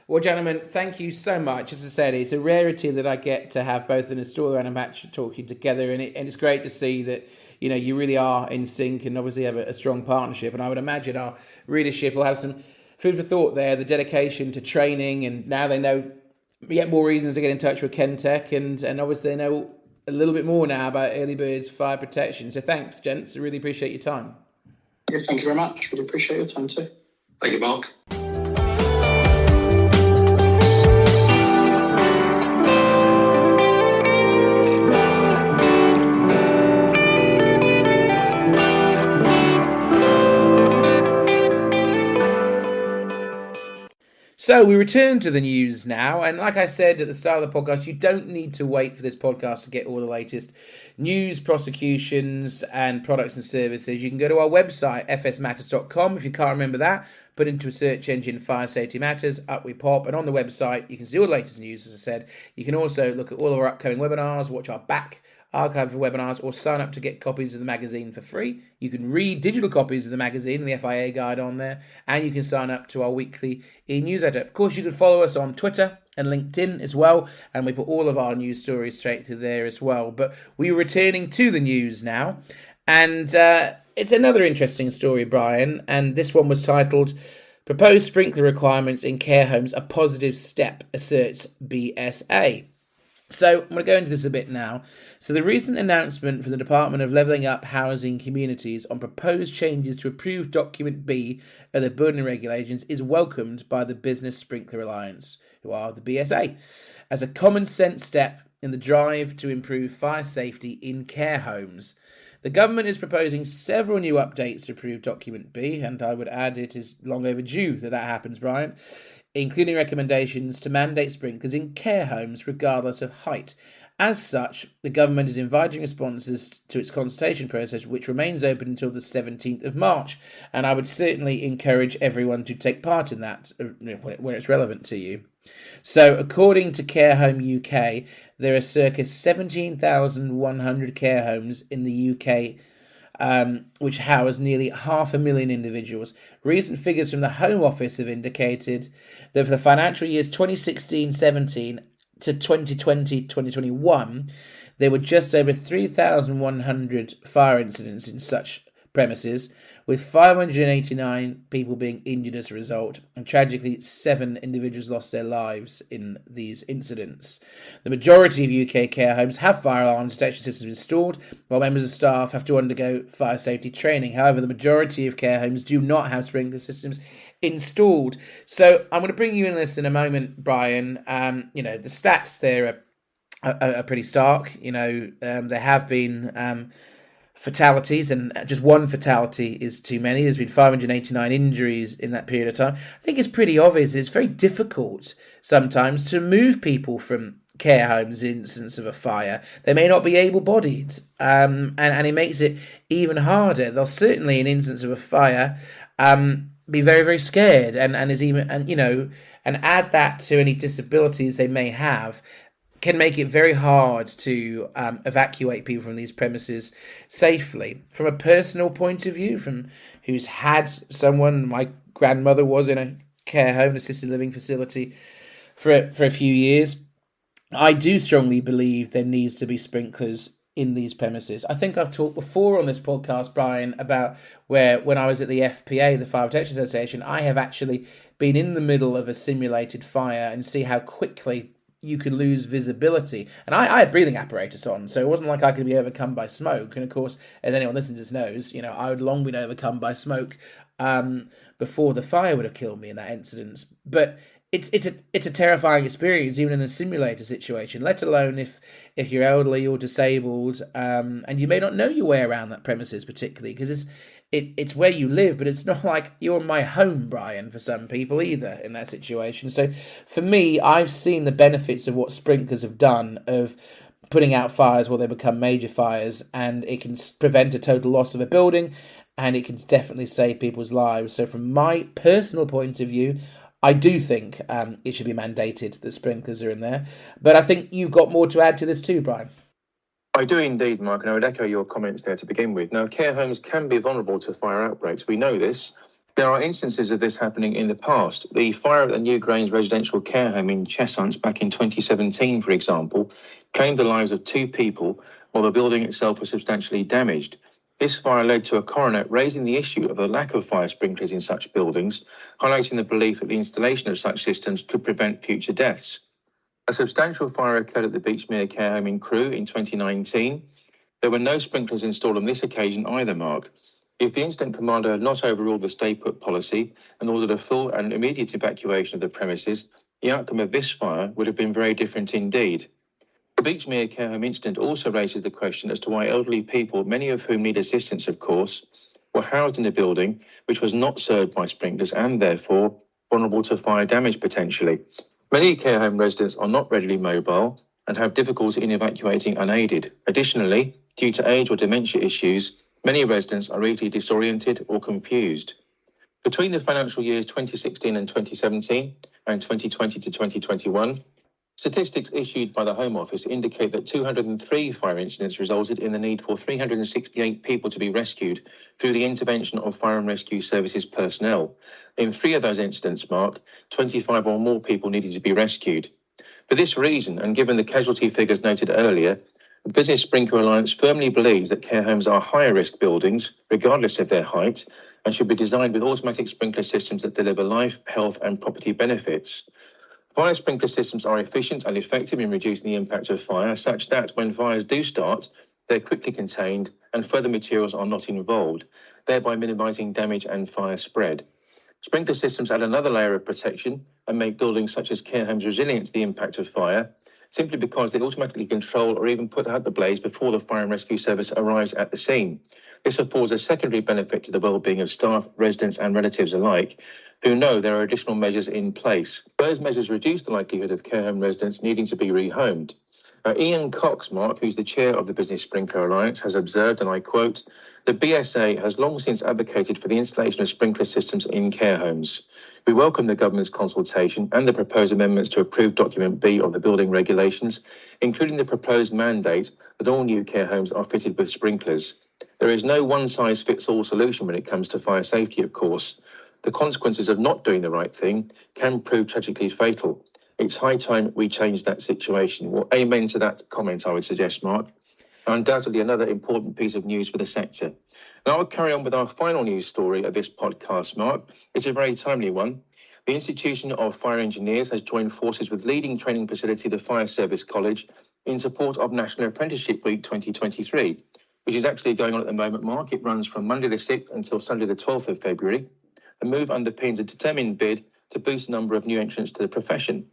Well, gentlemen, thank you so much. As I said, it's a rarity that I get to have both an installer and a matcher talking together, and it's great to see that you really are in sync and obviously have a strong partnership. And I would imagine our readership will have some food for thought there, the dedication to training, and now they know yet more reasons to get in touch with Kentec, and obviously they know a little bit more now about early birds fire protection. So thanks, gents. I really appreciate your time. Yeah, thank you very much. Really appreciate your time too. Thank you, Mark. So we return to the news now, and like I said at the start of the podcast, you don't need to wait for this podcast to get all the latest news, prosecutions, and products and services. You can go to our website, fsmatters.com. If you can't remember that, put into a search engine Fire Safety Matters, up we pop, and on the website you can see all the latest news, as I said. You can also look at all of our upcoming webinars, watch our back archive for webinars, or sign up to get copies of the magazine for free. You can read digital copies of the magazine and the FIA guide on there, and you can sign up to our weekly e-newsletter. Of course, you can follow us on Twitter and LinkedIn as well, and we put all of our news stories straight to there as well. But we're returning to the news now, and it's another interesting story, Brian, and this one was titled "Proposed Sprinkler Requirements in Care Homes, a Positive Step, Asserts BSA." So I'm going to go into this a bit now. So the recent announcement from the Department of Levelling Up Housing Communities on proposed changes to approved Document B of the building regulations is welcomed by the Business Sprinkler Alliance, who are the BSA, as a common sense step in the drive to improve fire safety in care homes. The government is proposing several new updates to approved Document B, and I would add it is long overdue that happens, Brian, including recommendations to mandate sprinklers in care homes regardless of height. As such, the government is inviting responses to its consultation process, which remains open until the 17th of March. And I would certainly encourage everyone to take part in that when it's relevant to you. So, according to Care Home UK, there are circa 17,100 care homes in the UK which house nearly 500,000 individuals. Recent figures from the Home Office have indicated that for the financial years 2016-17 to 2020-2021, there were just over 3,100 fire incidents in such premises, with 589 people being injured as a result, and tragically 7 individuals lost their lives in these incidents. The majority of UK care homes have fire alarm detection systems installed, while members of staff have to undergo fire safety training. However, the majority of care homes do not have sprinkler systems installed. So I'm going to bring you in this in a moment, Brian. The stats there are pretty stark. There have been fatalities, and just one fatality is too many. There's been 589 injuries in that period of time. I think it's pretty obvious it's very difficult sometimes to move people from care homes in instance of a fire. They may not be able-bodied, and it makes it even harder. They'll certainly, in instance of a fire, be very, very scared, and add that to any disabilities they may have, can make it very hard to evacuate people from these premises safely. From a personal point of view, from who's had someone, my grandmother was in a care home, assisted living facility for a few years, I do strongly believe there needs to be sprinklers in these premises. I think I've talked before on this podcast, Brian, about where when I was at the FPA, the Fire Protection Association, I have actually been in the middle of a simulated fire and see how quickly you could lose visibility. And I had breathing apparatus on, so it wasn't like I could be overcome by smoke. And of course, as anyone listening to this knows, I would long been overcome by smoke before the fire would have killed me in that incident. But it's a terrifying experience, even in a simulator situation, let alone if you're elderly or disabled, and you may not know your way around that premises particularly, because it's where you live, but it's not like you're in my home, Brian, for some people either in that situation. So for me, I've seen the benefits of what sprinklers have done of putting out fires while they become major fires, and it can prevent a total loss of a building, and it can definitely save people's lives. So from my personal point of view, I do think it should be mandated that sprinklers are in there. But I think you've got more to add to this too, Brian. I do indeed, Mark, and I would echo your comments there to begin with. Now, care homes can be vulnerable to fire outbreaks. We know this. There are instances of this happening in the past. The fire at the New Grange residential care home in Cheshunt back in 2017, for example, claimed the lives of 2 people while the building itself was substantially damaged. This fire led to a coroner raising the issue of the lack of fire sprinklers in such buildings, highlighting the belief that the installation of such systems could prevent future deaths. A substantial fire occurred at the Beechmere care home in Crewe in 2019. There were no sprinklers installed on this occasion either, Mark. If the incident commander had not overruled the stay put policy and ordered a full and immediate evacuation of the premises, the outcome of this fire would have been very different indeed. The Beechmere care home incident also raises the question as to why elderly people, many of whom need assistance of course, were housed in a building which was not served by sprinklers and therefore vulnerable to fire damage potentially. Many care home residents are not readily mobile and have difficulty in evacuating unaided. Additionally, due to age or dementia issues, many residents are easily disoriented or confused. Between the financial years 2016 and 2017 and 2020 to 2021, statistics issued by the Home Office indicate that 203 fire incidents resulted in the need for 368 people to be rescued through the intervention of fire and rescue services personnel. In 3 of those incidents, Mark, 25 or more people needed to be rescued. For this reason, and given the casualty figures noted earlier, the Business Sprinkler Alliance firmly believes that care homes are higher risk buildings, regardless of their height, and should be designed with automatic sprinkler systems that deliver life, health and property benefits. Fire sprinkler systems are efficient and effective in reducing the impact of fire, such that when fires do start, they're quickly contained and further materials are not involved, thereby minimising damage and fire spread. Sprinkler systems add another layer of protection and make buildings such as care homes resilient to the impact of fire, simply because they automatically control or even put out the blaze before the fire and rescue service arrives at the scene. This affords a secondary benefit to the well-being of staff, residents and relatives alike, who know there are additional measures in place. Those measures reduce the likelihood of care home residents needing to be rehomed. Ian Cox, Mark, who's the chair of the Business Sprinkler Alliance, has observed, and I quote, "The BSA has long since advocated for the installation of sprinkler systems in care homes. We welcome the government's consultation and the proposed amendments to approved document B of the building regulations, including the proposed mandate that all new care homes are fitted with sprinklers. There is no one-size-fits-all solution when it comes to fire safety, of course. The consequences of not doing the right thing can prove tragically fatal. It's high time we change that situation." Well, amen to that comment, I would suggest, Mark. Undoubtedly another important piece of news for the sector. Now I'll carry on with our final news story of this podcast, Mark. It's a very timely one. The Institution of Fire Engineers has joined forces with leading training facility, the Fire Service College, in support of National Apprenticeship Week 2023, which is actually going on at the moment, Mark. It runs from Monday the 6th until Sunday the 12th of February. The move underpins a determined bid to boost the number of new entrants to the profession.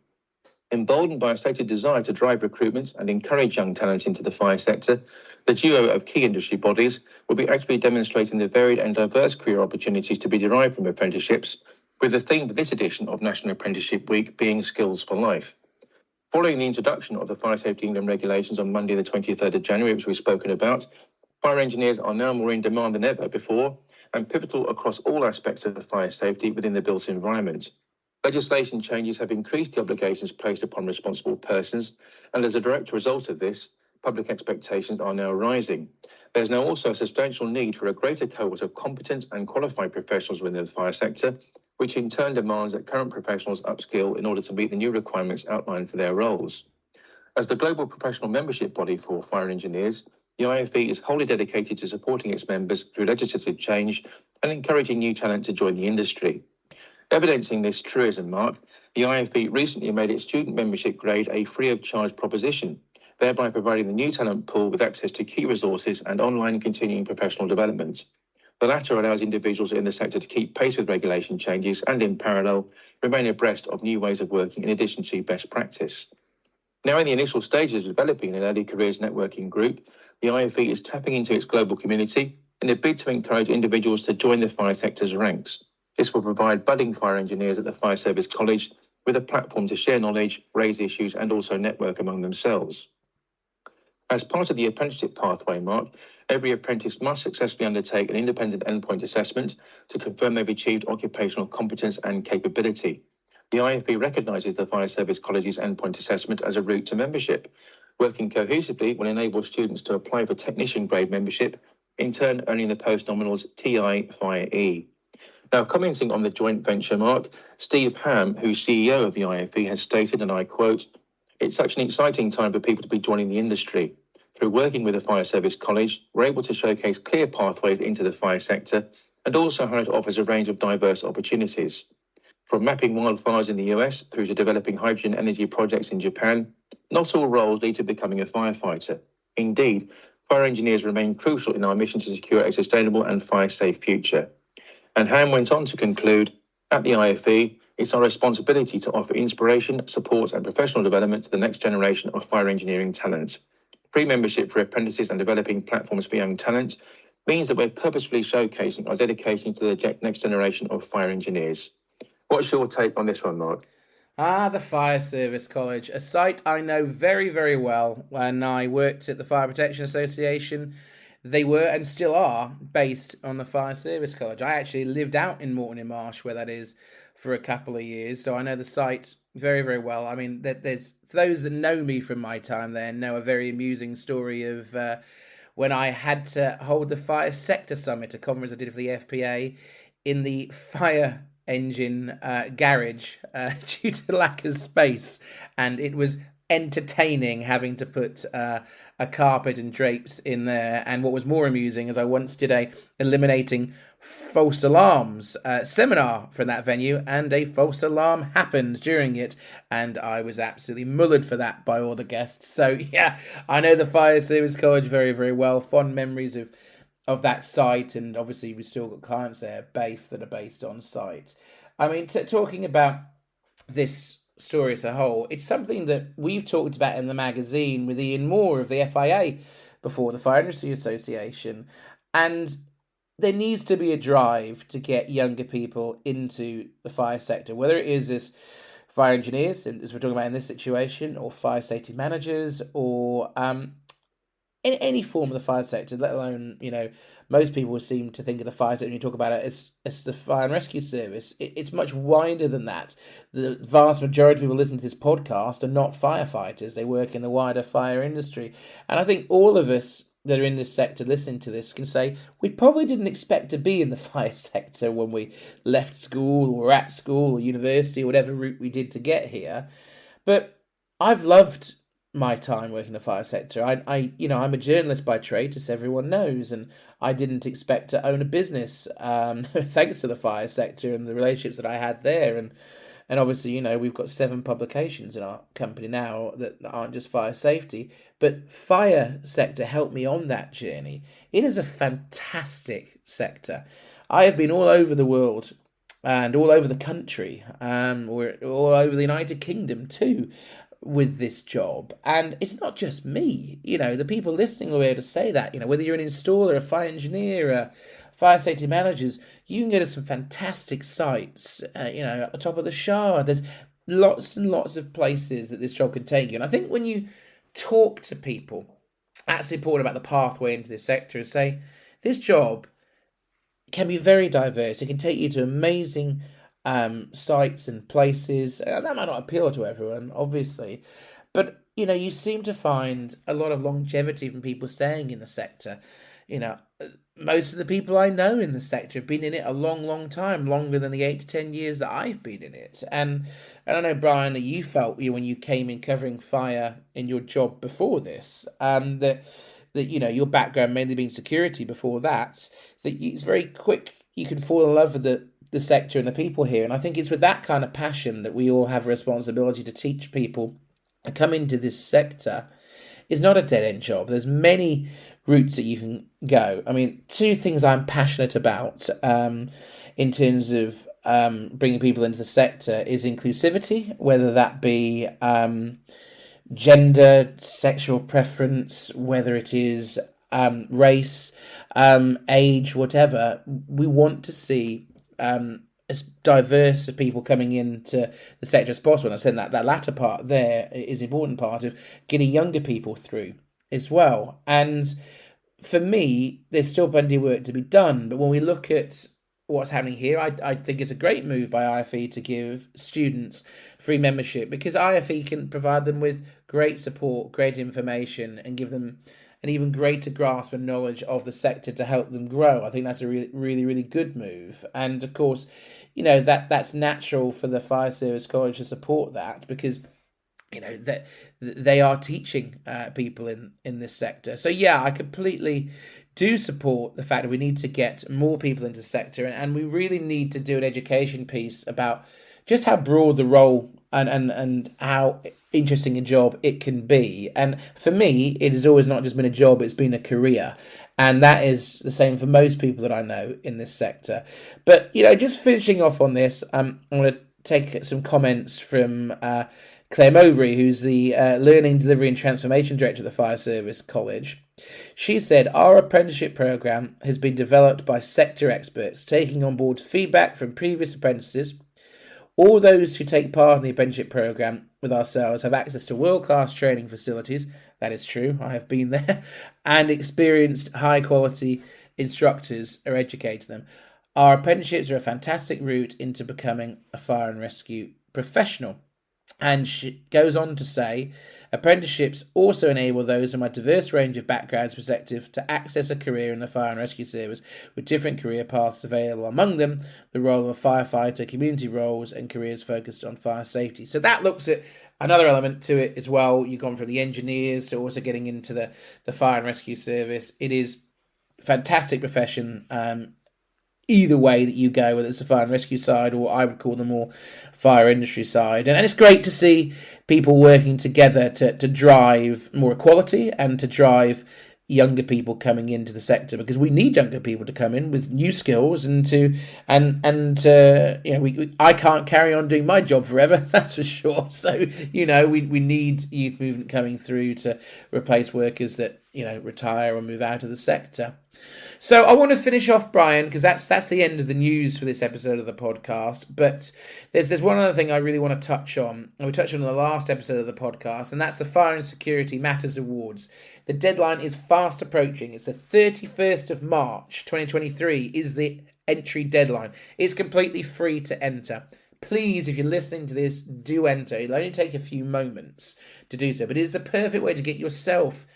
Emboldened by a stated desire to drive recruitment and encourage young talent into the fire sector, the duo of key industry bodies will be actively demonstrating the varied and diverse career opportunities to be derived from apprenticeships, with the theme for this edition of National Apprenticeship Week being Skills for Life. Following the introduction of the Fire Safety England regulations on Monday the 23rd of January, which we've spoken about, fire engineers are now more in demand than ever before and pivotal across all aspects of fire safety within the built environment. Legislation changes have increased the obligations placed upon responsible persons, and as a direct result of this, public expectations are now rising. There's now also a substantial need for a greater cohort of competent and qualified professionals within the fire sector, which in turn demands that current professionals upskill in order to meet the new requirements outlined for their roles. As the global professional membership body for fire engineers, the IFE is wholly dedicated to supporting its members through legislative change and encouraging new talent to join the industry. Evidencing this truism, Mark, the IFE recently made its student membership grade a free-of-charge proposition, thereby providing the new talent pool with access to key resources and online continuing professional development. The latter allows individuals in the sector to keep pace with regulation changes and, in parallel, remain abreast of new ways of working in addition to best practice. Now in the initial stages of developing an early careers networking group, the IFE is tapping into its global community in a bid to encourage individuals to join the fire sector's ranks. This will provide budding fire engineers at the Fire Service College with a platform to share knowledge, raise issues, and also network among themselves. As part of the apprenticeship pathway, Mark, every apprentice must successfully undertake an independent endpoint assessment to confirm they've achieved occupational competence and capability. The IFB recognises the Fire Service College's endpoint assessment as a route to membership. Working cohesively will enable students to apply for technician grade membership, in turn earning the post nominals TI Fire E. Now, commenting on the joint venture, Mark, Steve Ham, who's CEO of the IFE, has stated, and I quote, "It's such an exciting time for people to be joining the industry. Through working with the Fire Service College, we're able to showcase clear pathways into the fire sector and also how it offers a range of diverse opportunities. From mapping wildfires in the US through to developing hydrogen energy projects in Japan, not all roles lead to becoming a firefighter. Indeed, fire engineers remain crucial in our mission to secure a sustainable and fire-safe future." And Ham went on to conclude, "At the IFE, it's our responsibility to offer inspiration, support and professional development to the next generation of fire engineering talent. Free membership for apprentices and developing platforms for young talent means that we're purposefully showcasing our dedication to the next generation of fire engineers." What's your take on this one, Mark? The Fire Service College, a site I know very, very well. When I worked at the Fire Protection Association, they were and still are based on the Fire Service College. I actually lived out in Morton-in-Marsh, where that is, for a couple of years, so I know the site very, very well. I mean, there's those that know me from my time there know a very amusing story of when I had to hold the Fire Sector Summit, a conference I did for the FPA, in the fire engine garage due to lack of space, and it was entertaining having to put a carpet and drapes in there. And what was more amusing is I once did a eliminating false alarms seminar from that venue, and a false alarm happened during it, and I was absolutely mullered for that by all the guests. So yeah, I know the Fire Service College very, very well. Fond memories of that site, and obviously we've still got clients there, BAFE, that are based on site. I mean, talking about this story as a whole, it's something that we've talked about in the magazine with Ian Moore of the FIA before, the Fire Industry Association, and there needs to be a drive to get younger people into the fire sector, whether it is as fire engineers, as we're talking about in this situation, or fire safety managers, or in any form of the fire sector, let alone, most people seem to think of the fire sector when you talk about it as the fire and rescue service. It's much wider than that. The vast majority of people listening to this podcast are not firefighters. They work in the wider fire industry. And I think all of us that are in this sector listening to this can say we probably didn't expect to be in the fire sector when we left school or at school or university or whatever route we did to get here. But I've loved my time working in the fire sector. I'm a journalist by trade, as everyone knows, and I didn't expect to own a business thanks to the fire sector and the relationships that I had there. And obviously, we've got 7 publications in our company now that aren't just fire safety, but fire sector helped me on that journey. It is a fantastic sector. I have been all over the world and all over the country, or all over the United Kingdom too, with this job. And it's not just me, the people listening will be able to say that, whether you're an installer, a fire engineer, a fire safety managers, you can go to some fantastic sites, at the top of the Shire. There's lots and lots of places that this job can take you. And I think when you talk to people, that's important about the pathway into this sector, is say, this job can be very diverse. It can take you to amazing sites and places. That might not appeal to everyone, obviously, but you seem to find a lot of longevity from people staying in the sector. Most of the people I know in the sector have been in it a long, long time, longer than the 8 to 10 years that I've been in it. And I know, Brian, that you felt when you came in covering fire in your job before this, that your background mainly being security before that it's very quick you can fall in love with the sector and the people here. And I think it's with that kind of passion that we all have a responsibility to teach people to come into this sector. It's not a dead-end job. There's many routes that you can go. I mean, 2 things I'm passionate about in terms of bringing people into the sector is inclusivity, whether that be gender, sexual preference, whether it is race, age, whatever. We want to see as diverse of people coming into the sector as possible. And I said that latter part there is an important part of getting younger people through as well. And for me, there's still plenty of work to be done. But when we look at what's happening here, I think it's a great move by IFE to give students free membership, because IFE can provide them with great support, great information, and give them an even greater grasp and knowledge of the sector to help them grow. I think that's a really, really good move. And of course, that's natural for the Fire Service College to support that, because that they are teaching people in this sector. So yeah, I completely do support the fact that we need to get more people into the sector, and we really need to do an education piece about just how broad the role and how interesting a job it can be. And for me, it has always not just been a job, it's been a career. And that is the same for most people that I know in this sector. But, just finishing off on this, I'm going to take some comments from Claire Mowbray, who's the Learning, Delivery and Transformation Director of the Fire Service College. She said, our apprenticeship programme has been developed by sector experts, taking on board feedback from previous apprentices. All those who take part in the apprenticeship programme with ourselves have access to world-class training facilities. That is true, I have been there. And experienced, high-quality instructors are educating them. Our apprenticeships are a fantastic route into becoming a fire and rescue professional. And she goes on to say, apprenticeships also enable those from a diverse range of backgrounds perspective to access a career in the fire and rescue service, with different career paths available, among them the role of a firefighter, community roles and careers focused on fire safety. So that looks at another element to it as well. You've gone from the engineers to also getting into the fire and rescue service. It is a fantastic profession. Either way that you go, whether it's the fire and rescue side or I would call the more fire industry side. And it's great to see people working together to drive more equality and to drive younger people coming into the sector, because we need younger people to come in with new skills I can't carry on doing my job forever, that's for sure. So we need youth movement coming through to replace workers that retire or move out of the sector. So I want to finish off, Brian, because that's the end of the news for this episode of the podcast. But there's one other thing I really want to touch on, and we touched on in the last episode of the podcast, and that's the Fire and Security Matters Awards. The deadline is fast approaching. It's the 31st of March 2023 is the entry deadline. It's completely free to enter. Please, if you're listening to this, do enter. It'll only take a few moments to do so, but it is the perfect way to get yourself,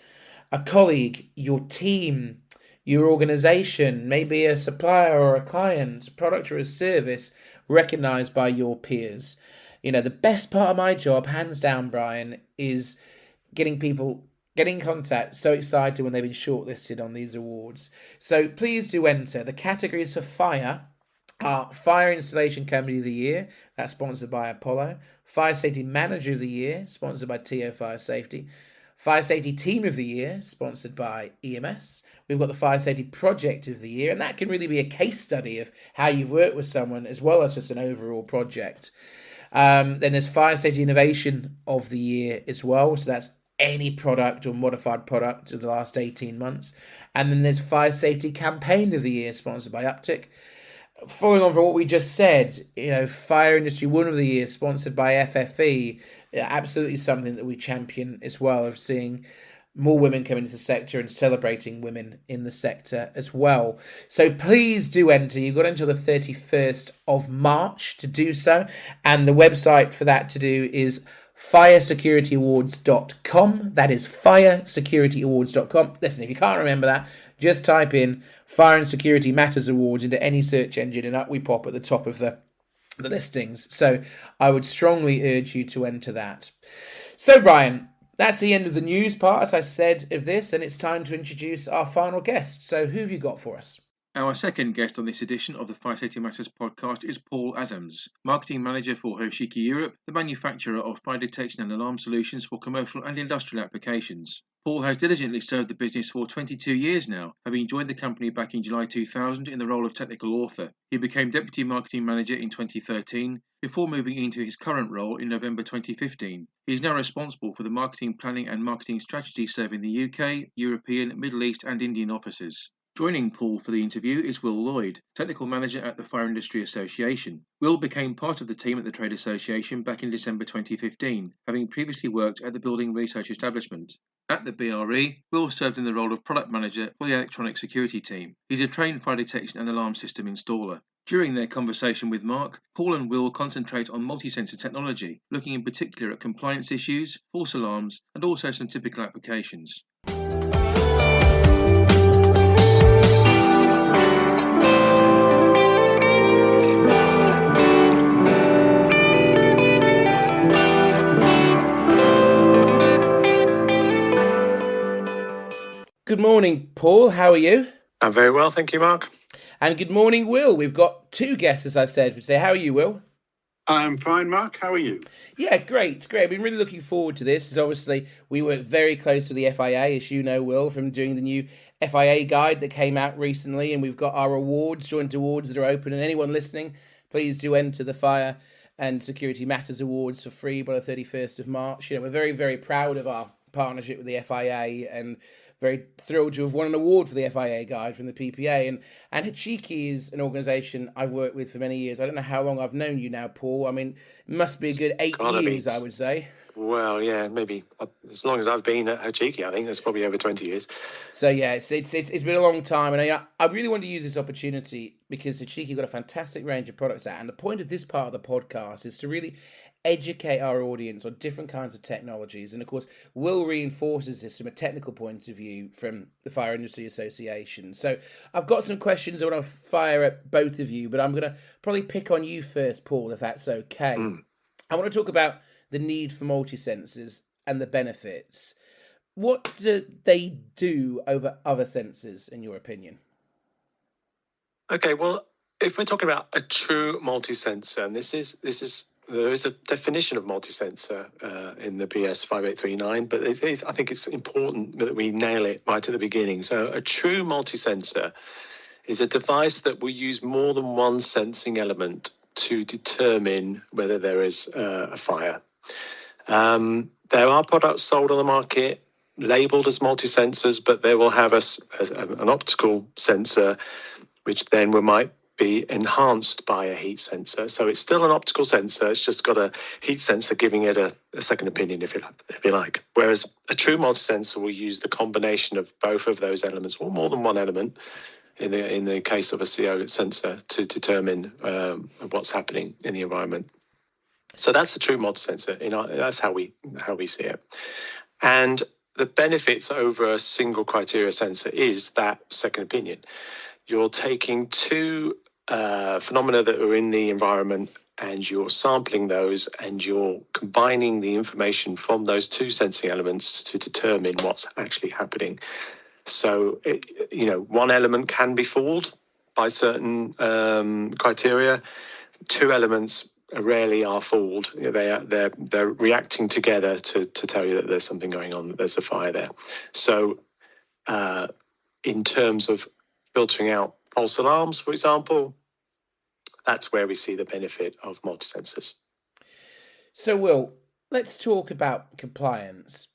a colleague, your team, your organisation, maybe a supplier or a client, a product or a service recognised by your peers. The best part of my job, hands down, Brian, is getting people in contact, so excited when they've been shortlisted on these awards. So please do enter. The categories for fire are Fire Installation Company of the Year, that's sponsored by Apollo. Fire Safety Manager of the Year, sponsored by TO Fire Safety. Fire Safety Team of the Year, sponsored by EMS. We've got the Fire Safety Project of the Year, and that can really be a case study of how you've worked with someone as well as just an overall project. Then there's Fire Safety Innovation of the Year as well, so that's any product or modified product of the last 18 months. And then there's Fire Safety Campaign of the Year, sponsored by Uptick. Following on from what we just said, Fire Industry One of the Year, sponsored by FFE, absolutely something that we champion as well, of seeing more women come into the sector and celebrating women in the sector as well. So please do enter. You've got until the 31st of March to do so. And the website for that to do is firesecurityawards.com. That is firesecurityawards.com. Listen, if you can't remember that, just type in Fire and Security Matters Awards into any search engine and up we pop at the top of the listings. So I would strongly urge you to enter that. So Brian, that's the end of the news part, as I said, of this, and it's time to introduce our final guest. So who have you got for us? Our second guest on this edition of the Fire Safety Matters podcast is Paul Adams, Marketing Manager for Hochiki Europe, the manufacturer of fire detection and alarm solutions for commercial and industrial applications. Paul has diligently served the business for 22 years now, having joined the company back in July 2000 in the role of technical author. He became Deputy Marketing Manager in 2013, before moving into his current role in November 2015. He is now responsible for the marketing planning and marketing strategy serving the UK, European, Middle East and Indian offices. Joining Paul for the interview is Will Lloyd, Technical Manager at the Fire Industry Association. Will became part of the team at the Trade Association back in December 2015, having previously worked at the Building Research Establishment. At the BRE, Will served in the role of Product Manager for the Electronic Security Team. He's a trained fire detection and alarm system installer. During their conversation with Mark, Paul and Will concentrate on multi-sensor technology, looking in particular at compliance issues, false alarms, and also some typical applications. morning, Paul. How are you? I'm very well, thank you, Mark. And good morning, Will. We've got two guests, as I said, for today. How are you, Will? I'm fine, Mark. How are you? Yeah, great. It's great. I've been really looking forward to this. As obviously, we work very close with the FIA, as you know, Will, from doing the new FIA guide that came out recently. And we've got our awards, joint awards that are open. And anyone listening, please do enter the Fire and Security Matters Awards for free by the 31st of March. You know, we're very, very proud of our partnership with the FIA and very thrilled to have won an award for the FIA guide from the PPA. And Hochiki is an organisation I've worked with for many years. I don't know how long I've known you now, Paul. I mean, it must be a good 8 years, I would say. Well, yeah, maybe as long as I've been at Hochiki, I think that's probably over 20 years. So yeah, it's been a long time, and I really want to use this opportunity because Hochiki got a fantastic range of products out, and the point of this part of the podcast is to really educate our audience on different kinds of technologies, and of course, Will reinforces this from a technical point of view from the Fire Industry Association. So I've got some questions I want to fire at both of you, but I'm going to probably pick on you first, Paul, if that's okay. I want to talk about the need for multi-sensors and the benefits. What do they do over other sensors, in your opinion? Okay, well, if we're talking about a true multi-sensor, and there is a definition of multi-sensor in the BS 5839, but I think it's important that we nail it right at the beginning. So a true multi-sensor is a device that will use more than one sensing element to determine whether there is a fire. There are products sold on the market labeled as multi-sensors, but they will have an optical sensor, which then might be enhanced by a heat sensor. So it's still an optical sensor. It's just got a heat sensor giving it a second opinion, if you like. Whereas a true multi-sensor will use the combination of both of those elements, or more than one element, in the case of a CO sensor, to determine what's happening in the environment. So that's a true multi-sensor. That's how we see it. And the benefits over a single criteria sensor is that second opinion. You're taking two phenomena that are in the environment, and you're sampling those, and you're combining the information from those two sensing elements to determine what's actually happening. So, one element can be fooled by certain criteria. Two elements rarely are fooled. They're reacting together to tell you that there's something going on, that there's a fire there. So, in terms of filtering out false alarms, for example, that's where we see the benefit of multi-sensors. So, Will, let's talk about compliance.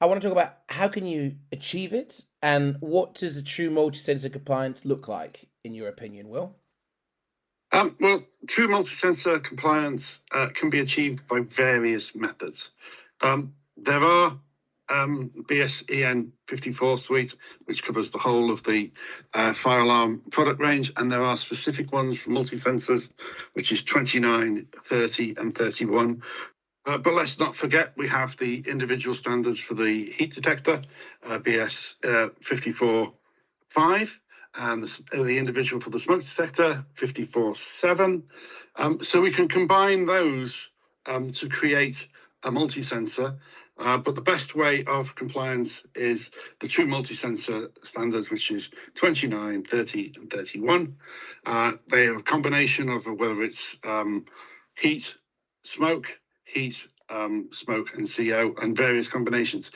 I want to talk about how can you achieve it, and what does a true multi-sensor compliance look like, in your opinion, Will? Well, true multi-sensor compliance can be achieved by various methods. There are BS-EN 54 suite, which covers the whole of the fire alarm product range, and there are specific ones for multi-sensors, which is 29, 30, and 31. But let's not forget, we have the individual standards for the heat detector, BS 54.5, and the individual for the smoke detector, 54.7. So we can combine those to create a multi-sensor. But the best way of compliance is the true multi-sensor standards, which is 29, 30, and 31. They are a combination of whether it's heat, smoke, smoke and CO, and various combinations.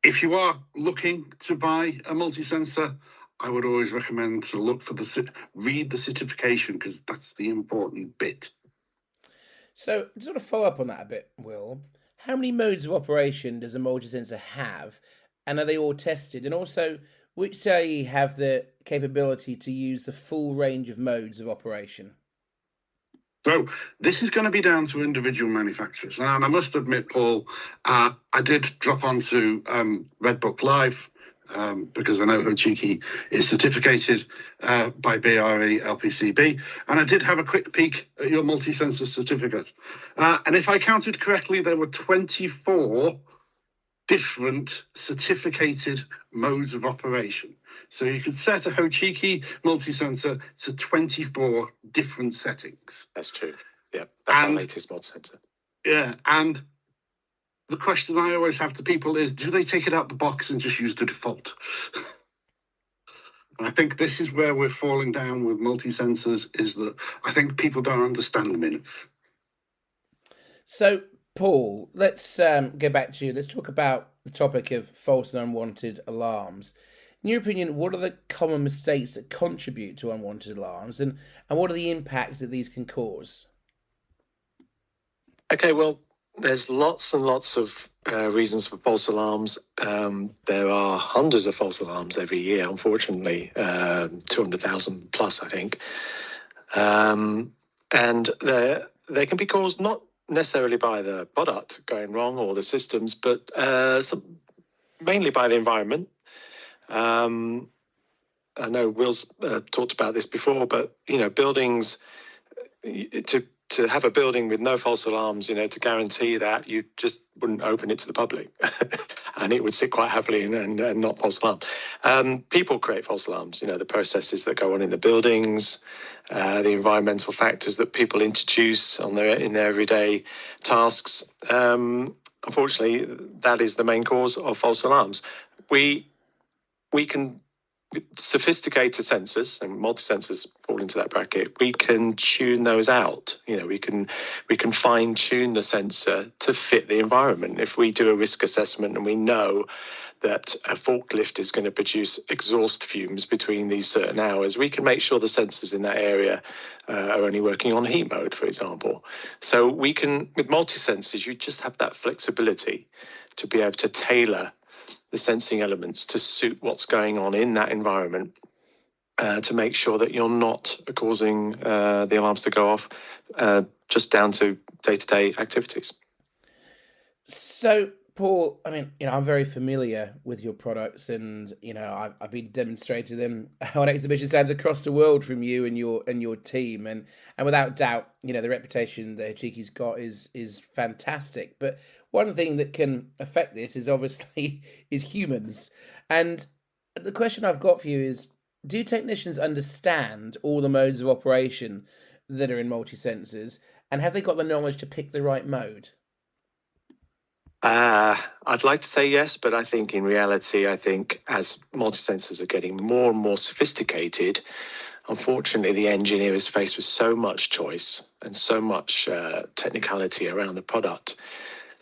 If you are looking to buy a multi-sensor, I would always recommend to look for read the certification, because that's the important bit. So, to sort of follow up on that a bit, Will, how many modes of operation does a multi-sensor have, and are they all tested? And also, which say have the capability to use the full range of modes of operation? So this is going to be down to individual manufacturers. And I must admit, Paul, I did drop onto Redbook Live because I know Hochiki is certificated by BRE LPCB. And I did have a quick peek at your multi-sensor certificate. And if I counted correctly, there were 24 different certificated modes of operation. So you could set a Hochiki multi-sensor to 24 different settings. That's true. Yeah, that's our latest multi-sensor. Yeah, and the question I always have to people is, do they take it out the box and just use the default? And I think this is where we're falling down with multi-sensors, is that I think people don't understand them enough. So, Paul, let's go back to you. Let's talk about the topic of false and unwanted alarms. In your opinion, what are the common mistakes that contribute to unwanted alarms, and what are the impacts that these can cause? Okay, well, there's lots and lots of reasons for false alarms. There are hundreds of false alarms every year, unfortunately, 200,000 plus, I think. And they can be caused not necessarily by the product going wrong or the systems, but mainly by the environment. I know Will's talked about this before, but, buildings, to have a building with no false alarms, to guarantee that, you just wouldn't open it to the public and it would sit quite happily and not false alarm. People create false alarms, the processes that go on in the buildings, the environmental factors that people introduce in their everyday tasks. Unfortunately, that is the main cause of false alarms. We can, sophisticated sensors, and multi-sensors fall into that bracket, we can tune those out. We can fine tune the sensor to fit the environment. If we do a risk assessment and we know that a forklift is going to produce exhaust fumes between these certain hours, we can make sure the sensors in that area are only working on heat mode, for example. So we can, with multi-sensors, you just have that flexibility to be able to tailor the sensing elements to suit what's going on in that environment, to make sure that you're not causing the alarms to go off just down to day-to-day activities. So, Paul, I'm very familiar with your products, and I've been demonstrating them on exhibition stands across the world from you and your team, and without doubt, the reputation that Hochiki's got is fantastic. But one thing that can affect this is obviously humans, and the question I've got for you is: do technicians understand all the modes of operation that are in multi-sensors, and have they got the knowledge to pick the right mode? I'd like to say yes, but I think in reality, as multi-sensors are getting more and more sophisticated, unfortunately, the engineer is faced with so much choice and so much technicality around the product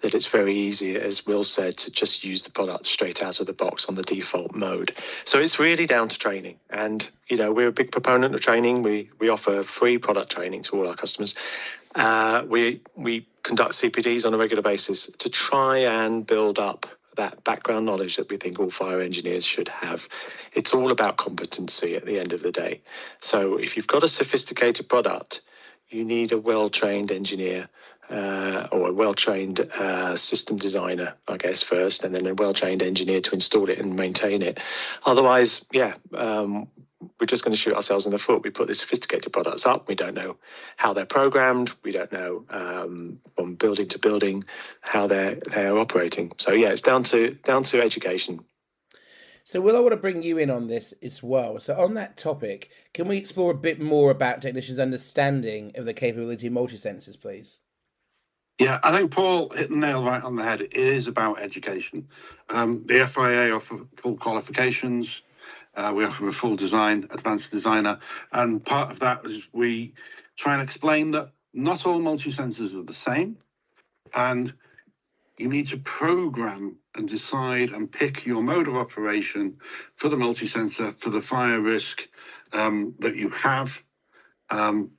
that it's very easy, as Will said, to just use the product straight out of the box on the default mode. So it's really down to training. And, we're a big proponent of training. We offer free product training to all our customers. We conduct CPDs on a regular basis to try and build up that background knowledge that we think all fire engineers should have. It's all about competency at the end of the day. So if you've got a sophisticated product, you need a well-trained engineer or a well-trained system designer, I guess, first, and then a well-trained engineer to install it and maintain it. Otherwise, we're just going to shoot ourselves in the foot. We put these sophisticated products up. We don't know how they're programmed. We don't know from building to building how they're operating. So it's down to education. So, Will, I want to bring you in on this as well. So, on that topic, can we explore a bit more about technicians' understanding of the capability of multi-sensors, please? Yeah, I think Paul hit the nail right on the head. It is about education. The FIA offer full qualifications. We offer a full design, advanced designer. And part of that is we try and explain that not all multi-sensors are the same. And you need to program and decide and pick your mode of operation for the multi-sensor, for the fire risk that you have. And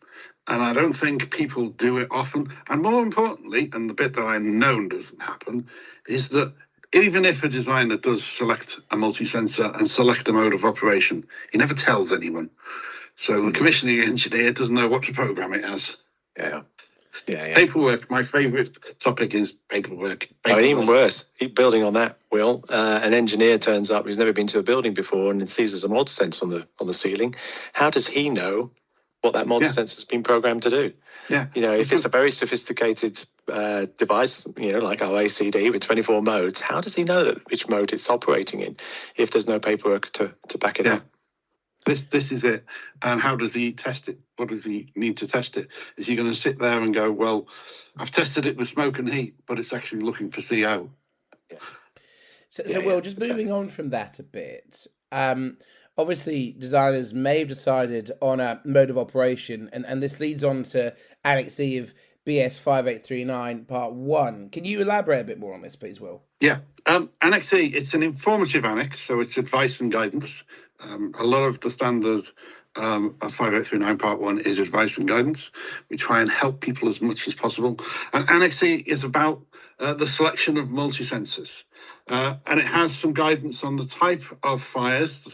I don't think people do it often. And more importantly, and the bit that I know doesn't happen, is that even if a designer does select a multi-sensor and select a mode of operation, he never tells anyone. So the commissioning engineer doesn't know what to program it as. Yeah. Paperwork. My favourite topic is paperwork. Even worse, keep building on that, Will. An engineer turns up who's never been to a building before and sees there's a multi-sensor on the ceiling. How does he know what that multi-sensor's been programmed to do? Yeah. If it's a very sophisticated device, like our ACD with 24 modes, how does he know which mode it's operating in if there's no paperwork to back it up? this is it. And how does he test it? What does he need to test it? Is he going to sit there and go, well, I've tested it with smoke and heat, but it's actually looking for CO? Yeah. So Will, just moving on from that a bit, obviously designers may have decided on a mode of operation, and this leads on to Annex E of BS 5839 Part 1. Can you elaborate a bit more on this, please, Will? Yeah. Annex E, it's an informative annex, so it's advice and guidance. A lot of the standard of 5839 Part 1 is advice and guidance. We try and help people as much as possible. And Annex E is about the selection of multi-sensors. And it has some guidance on the type of fires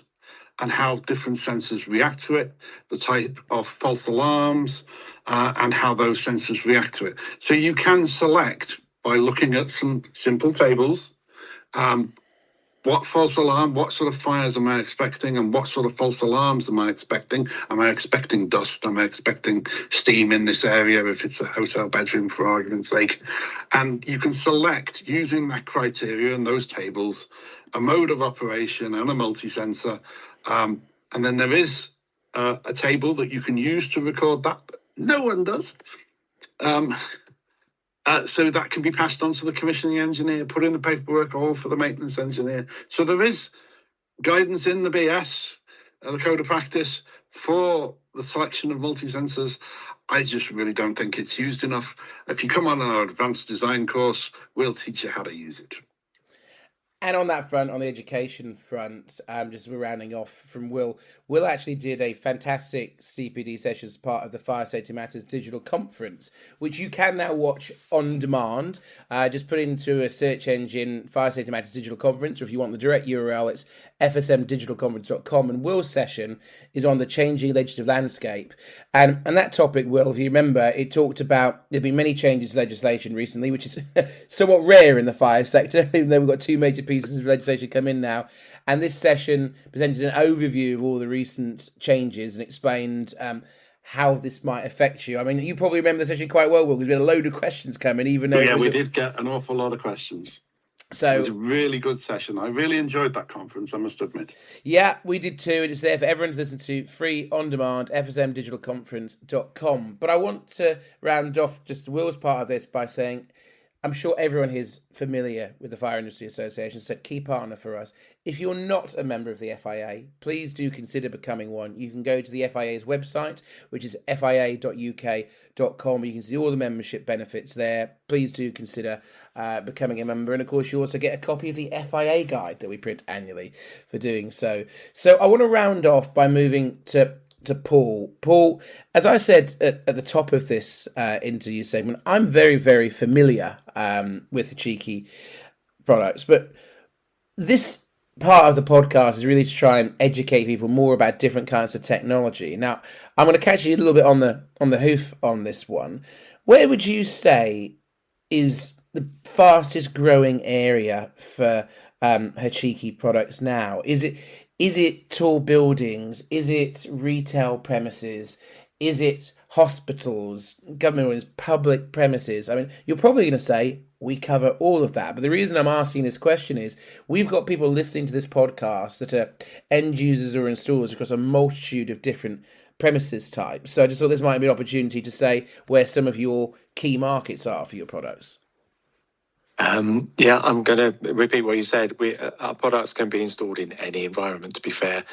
and how different sensors react to it, the type of false alarms, and how those sensors react to it. So you can select by looking at some simple tables, what false alarm, what sort of fires am I expecting, and what sort of false alarms am I expecting? Am I expecting dust? Am I expecting steam in this area if it's a hotel bedroom, for argument's sake? And you can select, using that criteria and those tables, a mode of operation and a multi-sensor. And then there is a table that you can use to record that. No one does. So that can be passed on to the commissioning engineer, put in the paperwork, all for the maintenance engineer. So there is guidance in the BS, the code of practice, for the selection of multi-sensors. I just really don't think it's used enough. If you come on our advanced design course, we'll teach you how to use it. And on that front, on the education front, just we're rounding off from Will. Will actually did a fantastic CPD session as part of the Fire Safety Matters digital conference, which you can now watch on demand. Just put into a search engine Fire Safety Matters digital conference, or if you want the direct URL, it's fsmdigitalconference.com. And Will's session is on the changing legislative landscape. And that topic, Will, if you remember, it talked about there have been many changes to legislation recently, which is somewhat rare in the fire sector, even though we've got two major pieces of legislation come in now. And this session presented an overview of all the recent changes and explained how this might affect you. I mean, you probably remember the session quite well, Will, because we had a load of questions coming, even though... we did get an awful lot of questions. So it was a really good session. I really enjoyed that conference, I must admit. Yeah, we did too. And it's there for everyone to listen to, free on demand, fsmdigitalconference.com. But I want to round off just Will's part of this by saying, I'm sure everyone here is familiar with the Fire Industry Association, so key partner for us. If you're not a member of the FIA, please do consider becoming one. You can go to the FIA's website, which is fia.uk.com. You can see all the membership benefits there. Please do consider becoming a member. And of course, you also get a copy of the FIA guide that we print annually for doing so. So I want to round off by moving to Paul. Paul, as I said at the top of this interview segment, I'm very, very familiar with Hochiki products, but this part of the podcast is really to try and educate people more about different kinds of technology. Now, I'm going to catch you a little bit on the hoof on this one. Where would you say is the fastest growing area for Hochiki products now? Is it tall buildings? Is it retail premises? Is it hospitals, government buildings, public premises? I mean, you're probably going to say we cover all of that. But the reason I'm asking this question is we've got people listening to this podcast that are end users or installers across a multitude of different premises types. So I just thought this might be an opportunity to say where some of your key markets are for your products. I'm going to repeat what you said. Our products can be installed in any environment, to be fair,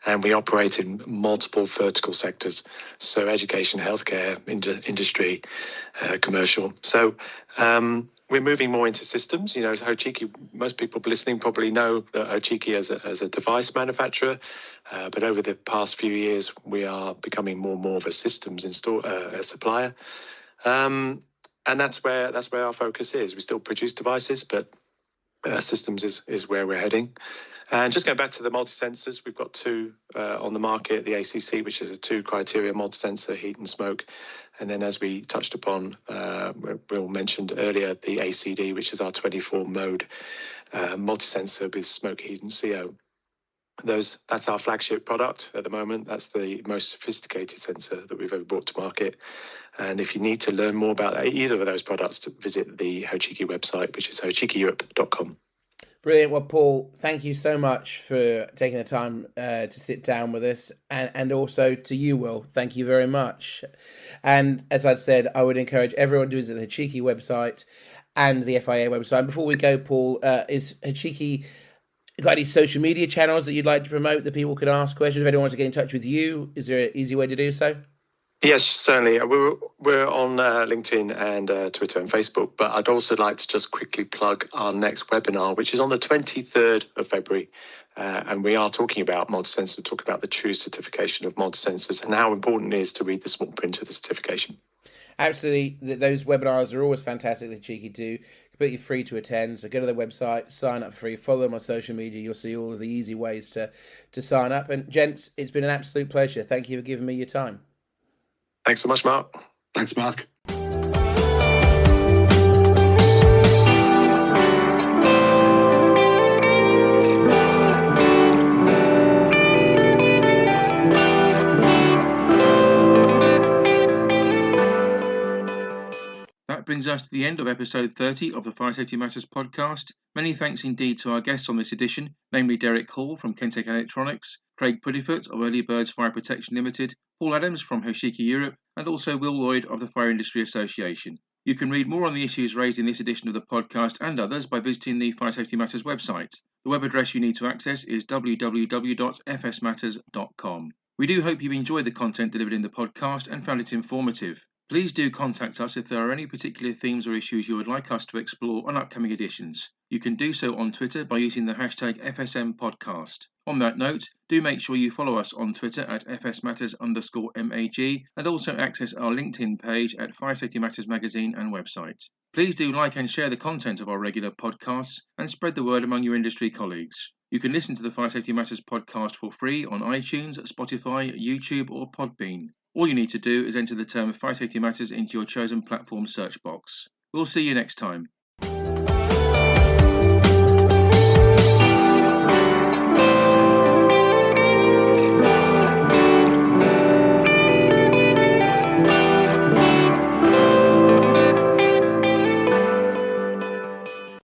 and we operate in multiple vertical sectors, so education, healthcare, industry, commercial. So we're moving more into systems. You know, Hochiki, most people listening probably know that Hochiki as a device manufacturer, but over the past few years, we are becoming more and more of a systems supplier. And that's where our focus is. We still produce devices, but systems is where we're heading. And just going back to the multi-sensors, we've got two on the market, the ACC, which is a 2-criteria multi-sensor, heat and smoke. And then as we touched upon, Will mentioned earlier, the ACD, which is our 24-mode multi-sensor with smoke, heat and CO. That's our flagship product at the moment. That's the most sophisticated sensor that we've ever brought to market. And if you need to learn more about either of those products, visit the Hochiki website, which is hochikieurope.com. Brilliant. Well, Paul, thank you so much for taking the time to sit down with us. And also to you, Will, thank you very much. And as I'd said, I would encourage everyone to visit the Hochiki website and the FIA website. Before we go, Paul, is Hochiki got any social media channels that you'd like to promote that people can ask questions? If anyone wants to get in touch with you, is there an easy way to do so? Yes, certainly. We're on LinkedIn and Twitter and Facebook, but I'd also like to just quickly plug our next webinar, which is on the 23rd of February. And we are talking about multi-sensor, talking about the true certification of multi-sensors and how important it is to read the small print of the certification. Absolutely. Those webinars are always fantastic that Hochiki do. Completely free to attend. So go to their website, sign up free, follow them on social media. You'll see all of the easy ways to sign up. And gents, it's been an absolute pleasure. Thank you for giving me your time. Thanks so much, Mark. Thanks, Mark. That brings us to the end of episode 30 of the Fire Safety Matters podcast. Many thanks indeed to our guests on this edition, namely Derrick Hall from Kentec Electronics, Craig Puddefoot of Early Birds Fire Protection Limited, Paul Adams from Hochiki Europe, and also Will Lloyd of the Fire Industry Association. You can read more on the issues raised in this edition of the podcast and others by visiting the Fire Safety Matters website. The web address you need to access is www.fsmatters.com. We do hope you enjoyed the content delivered in the podcast and found it informative. Please do contact us if there are any particular themes or issues you would like us to explore on upcoming editions. You can do so on Twitter by using the hashtag FSMPodcast. On that note, do make sure you follow us on Twitter at FSMatters_MAG and also access our LinkedIn page at Fire Safety Matters magazine and website. Please do like and share the content of our regular podcasts and spread the word among your industry colleagues. You can listen to the Fire Safety Matters podcast for free on iTunes, Spotify, YouTube or Podbean. All you need to do is enter the term Fire Safety Matters into your chosen platform search box. We'll see you next time.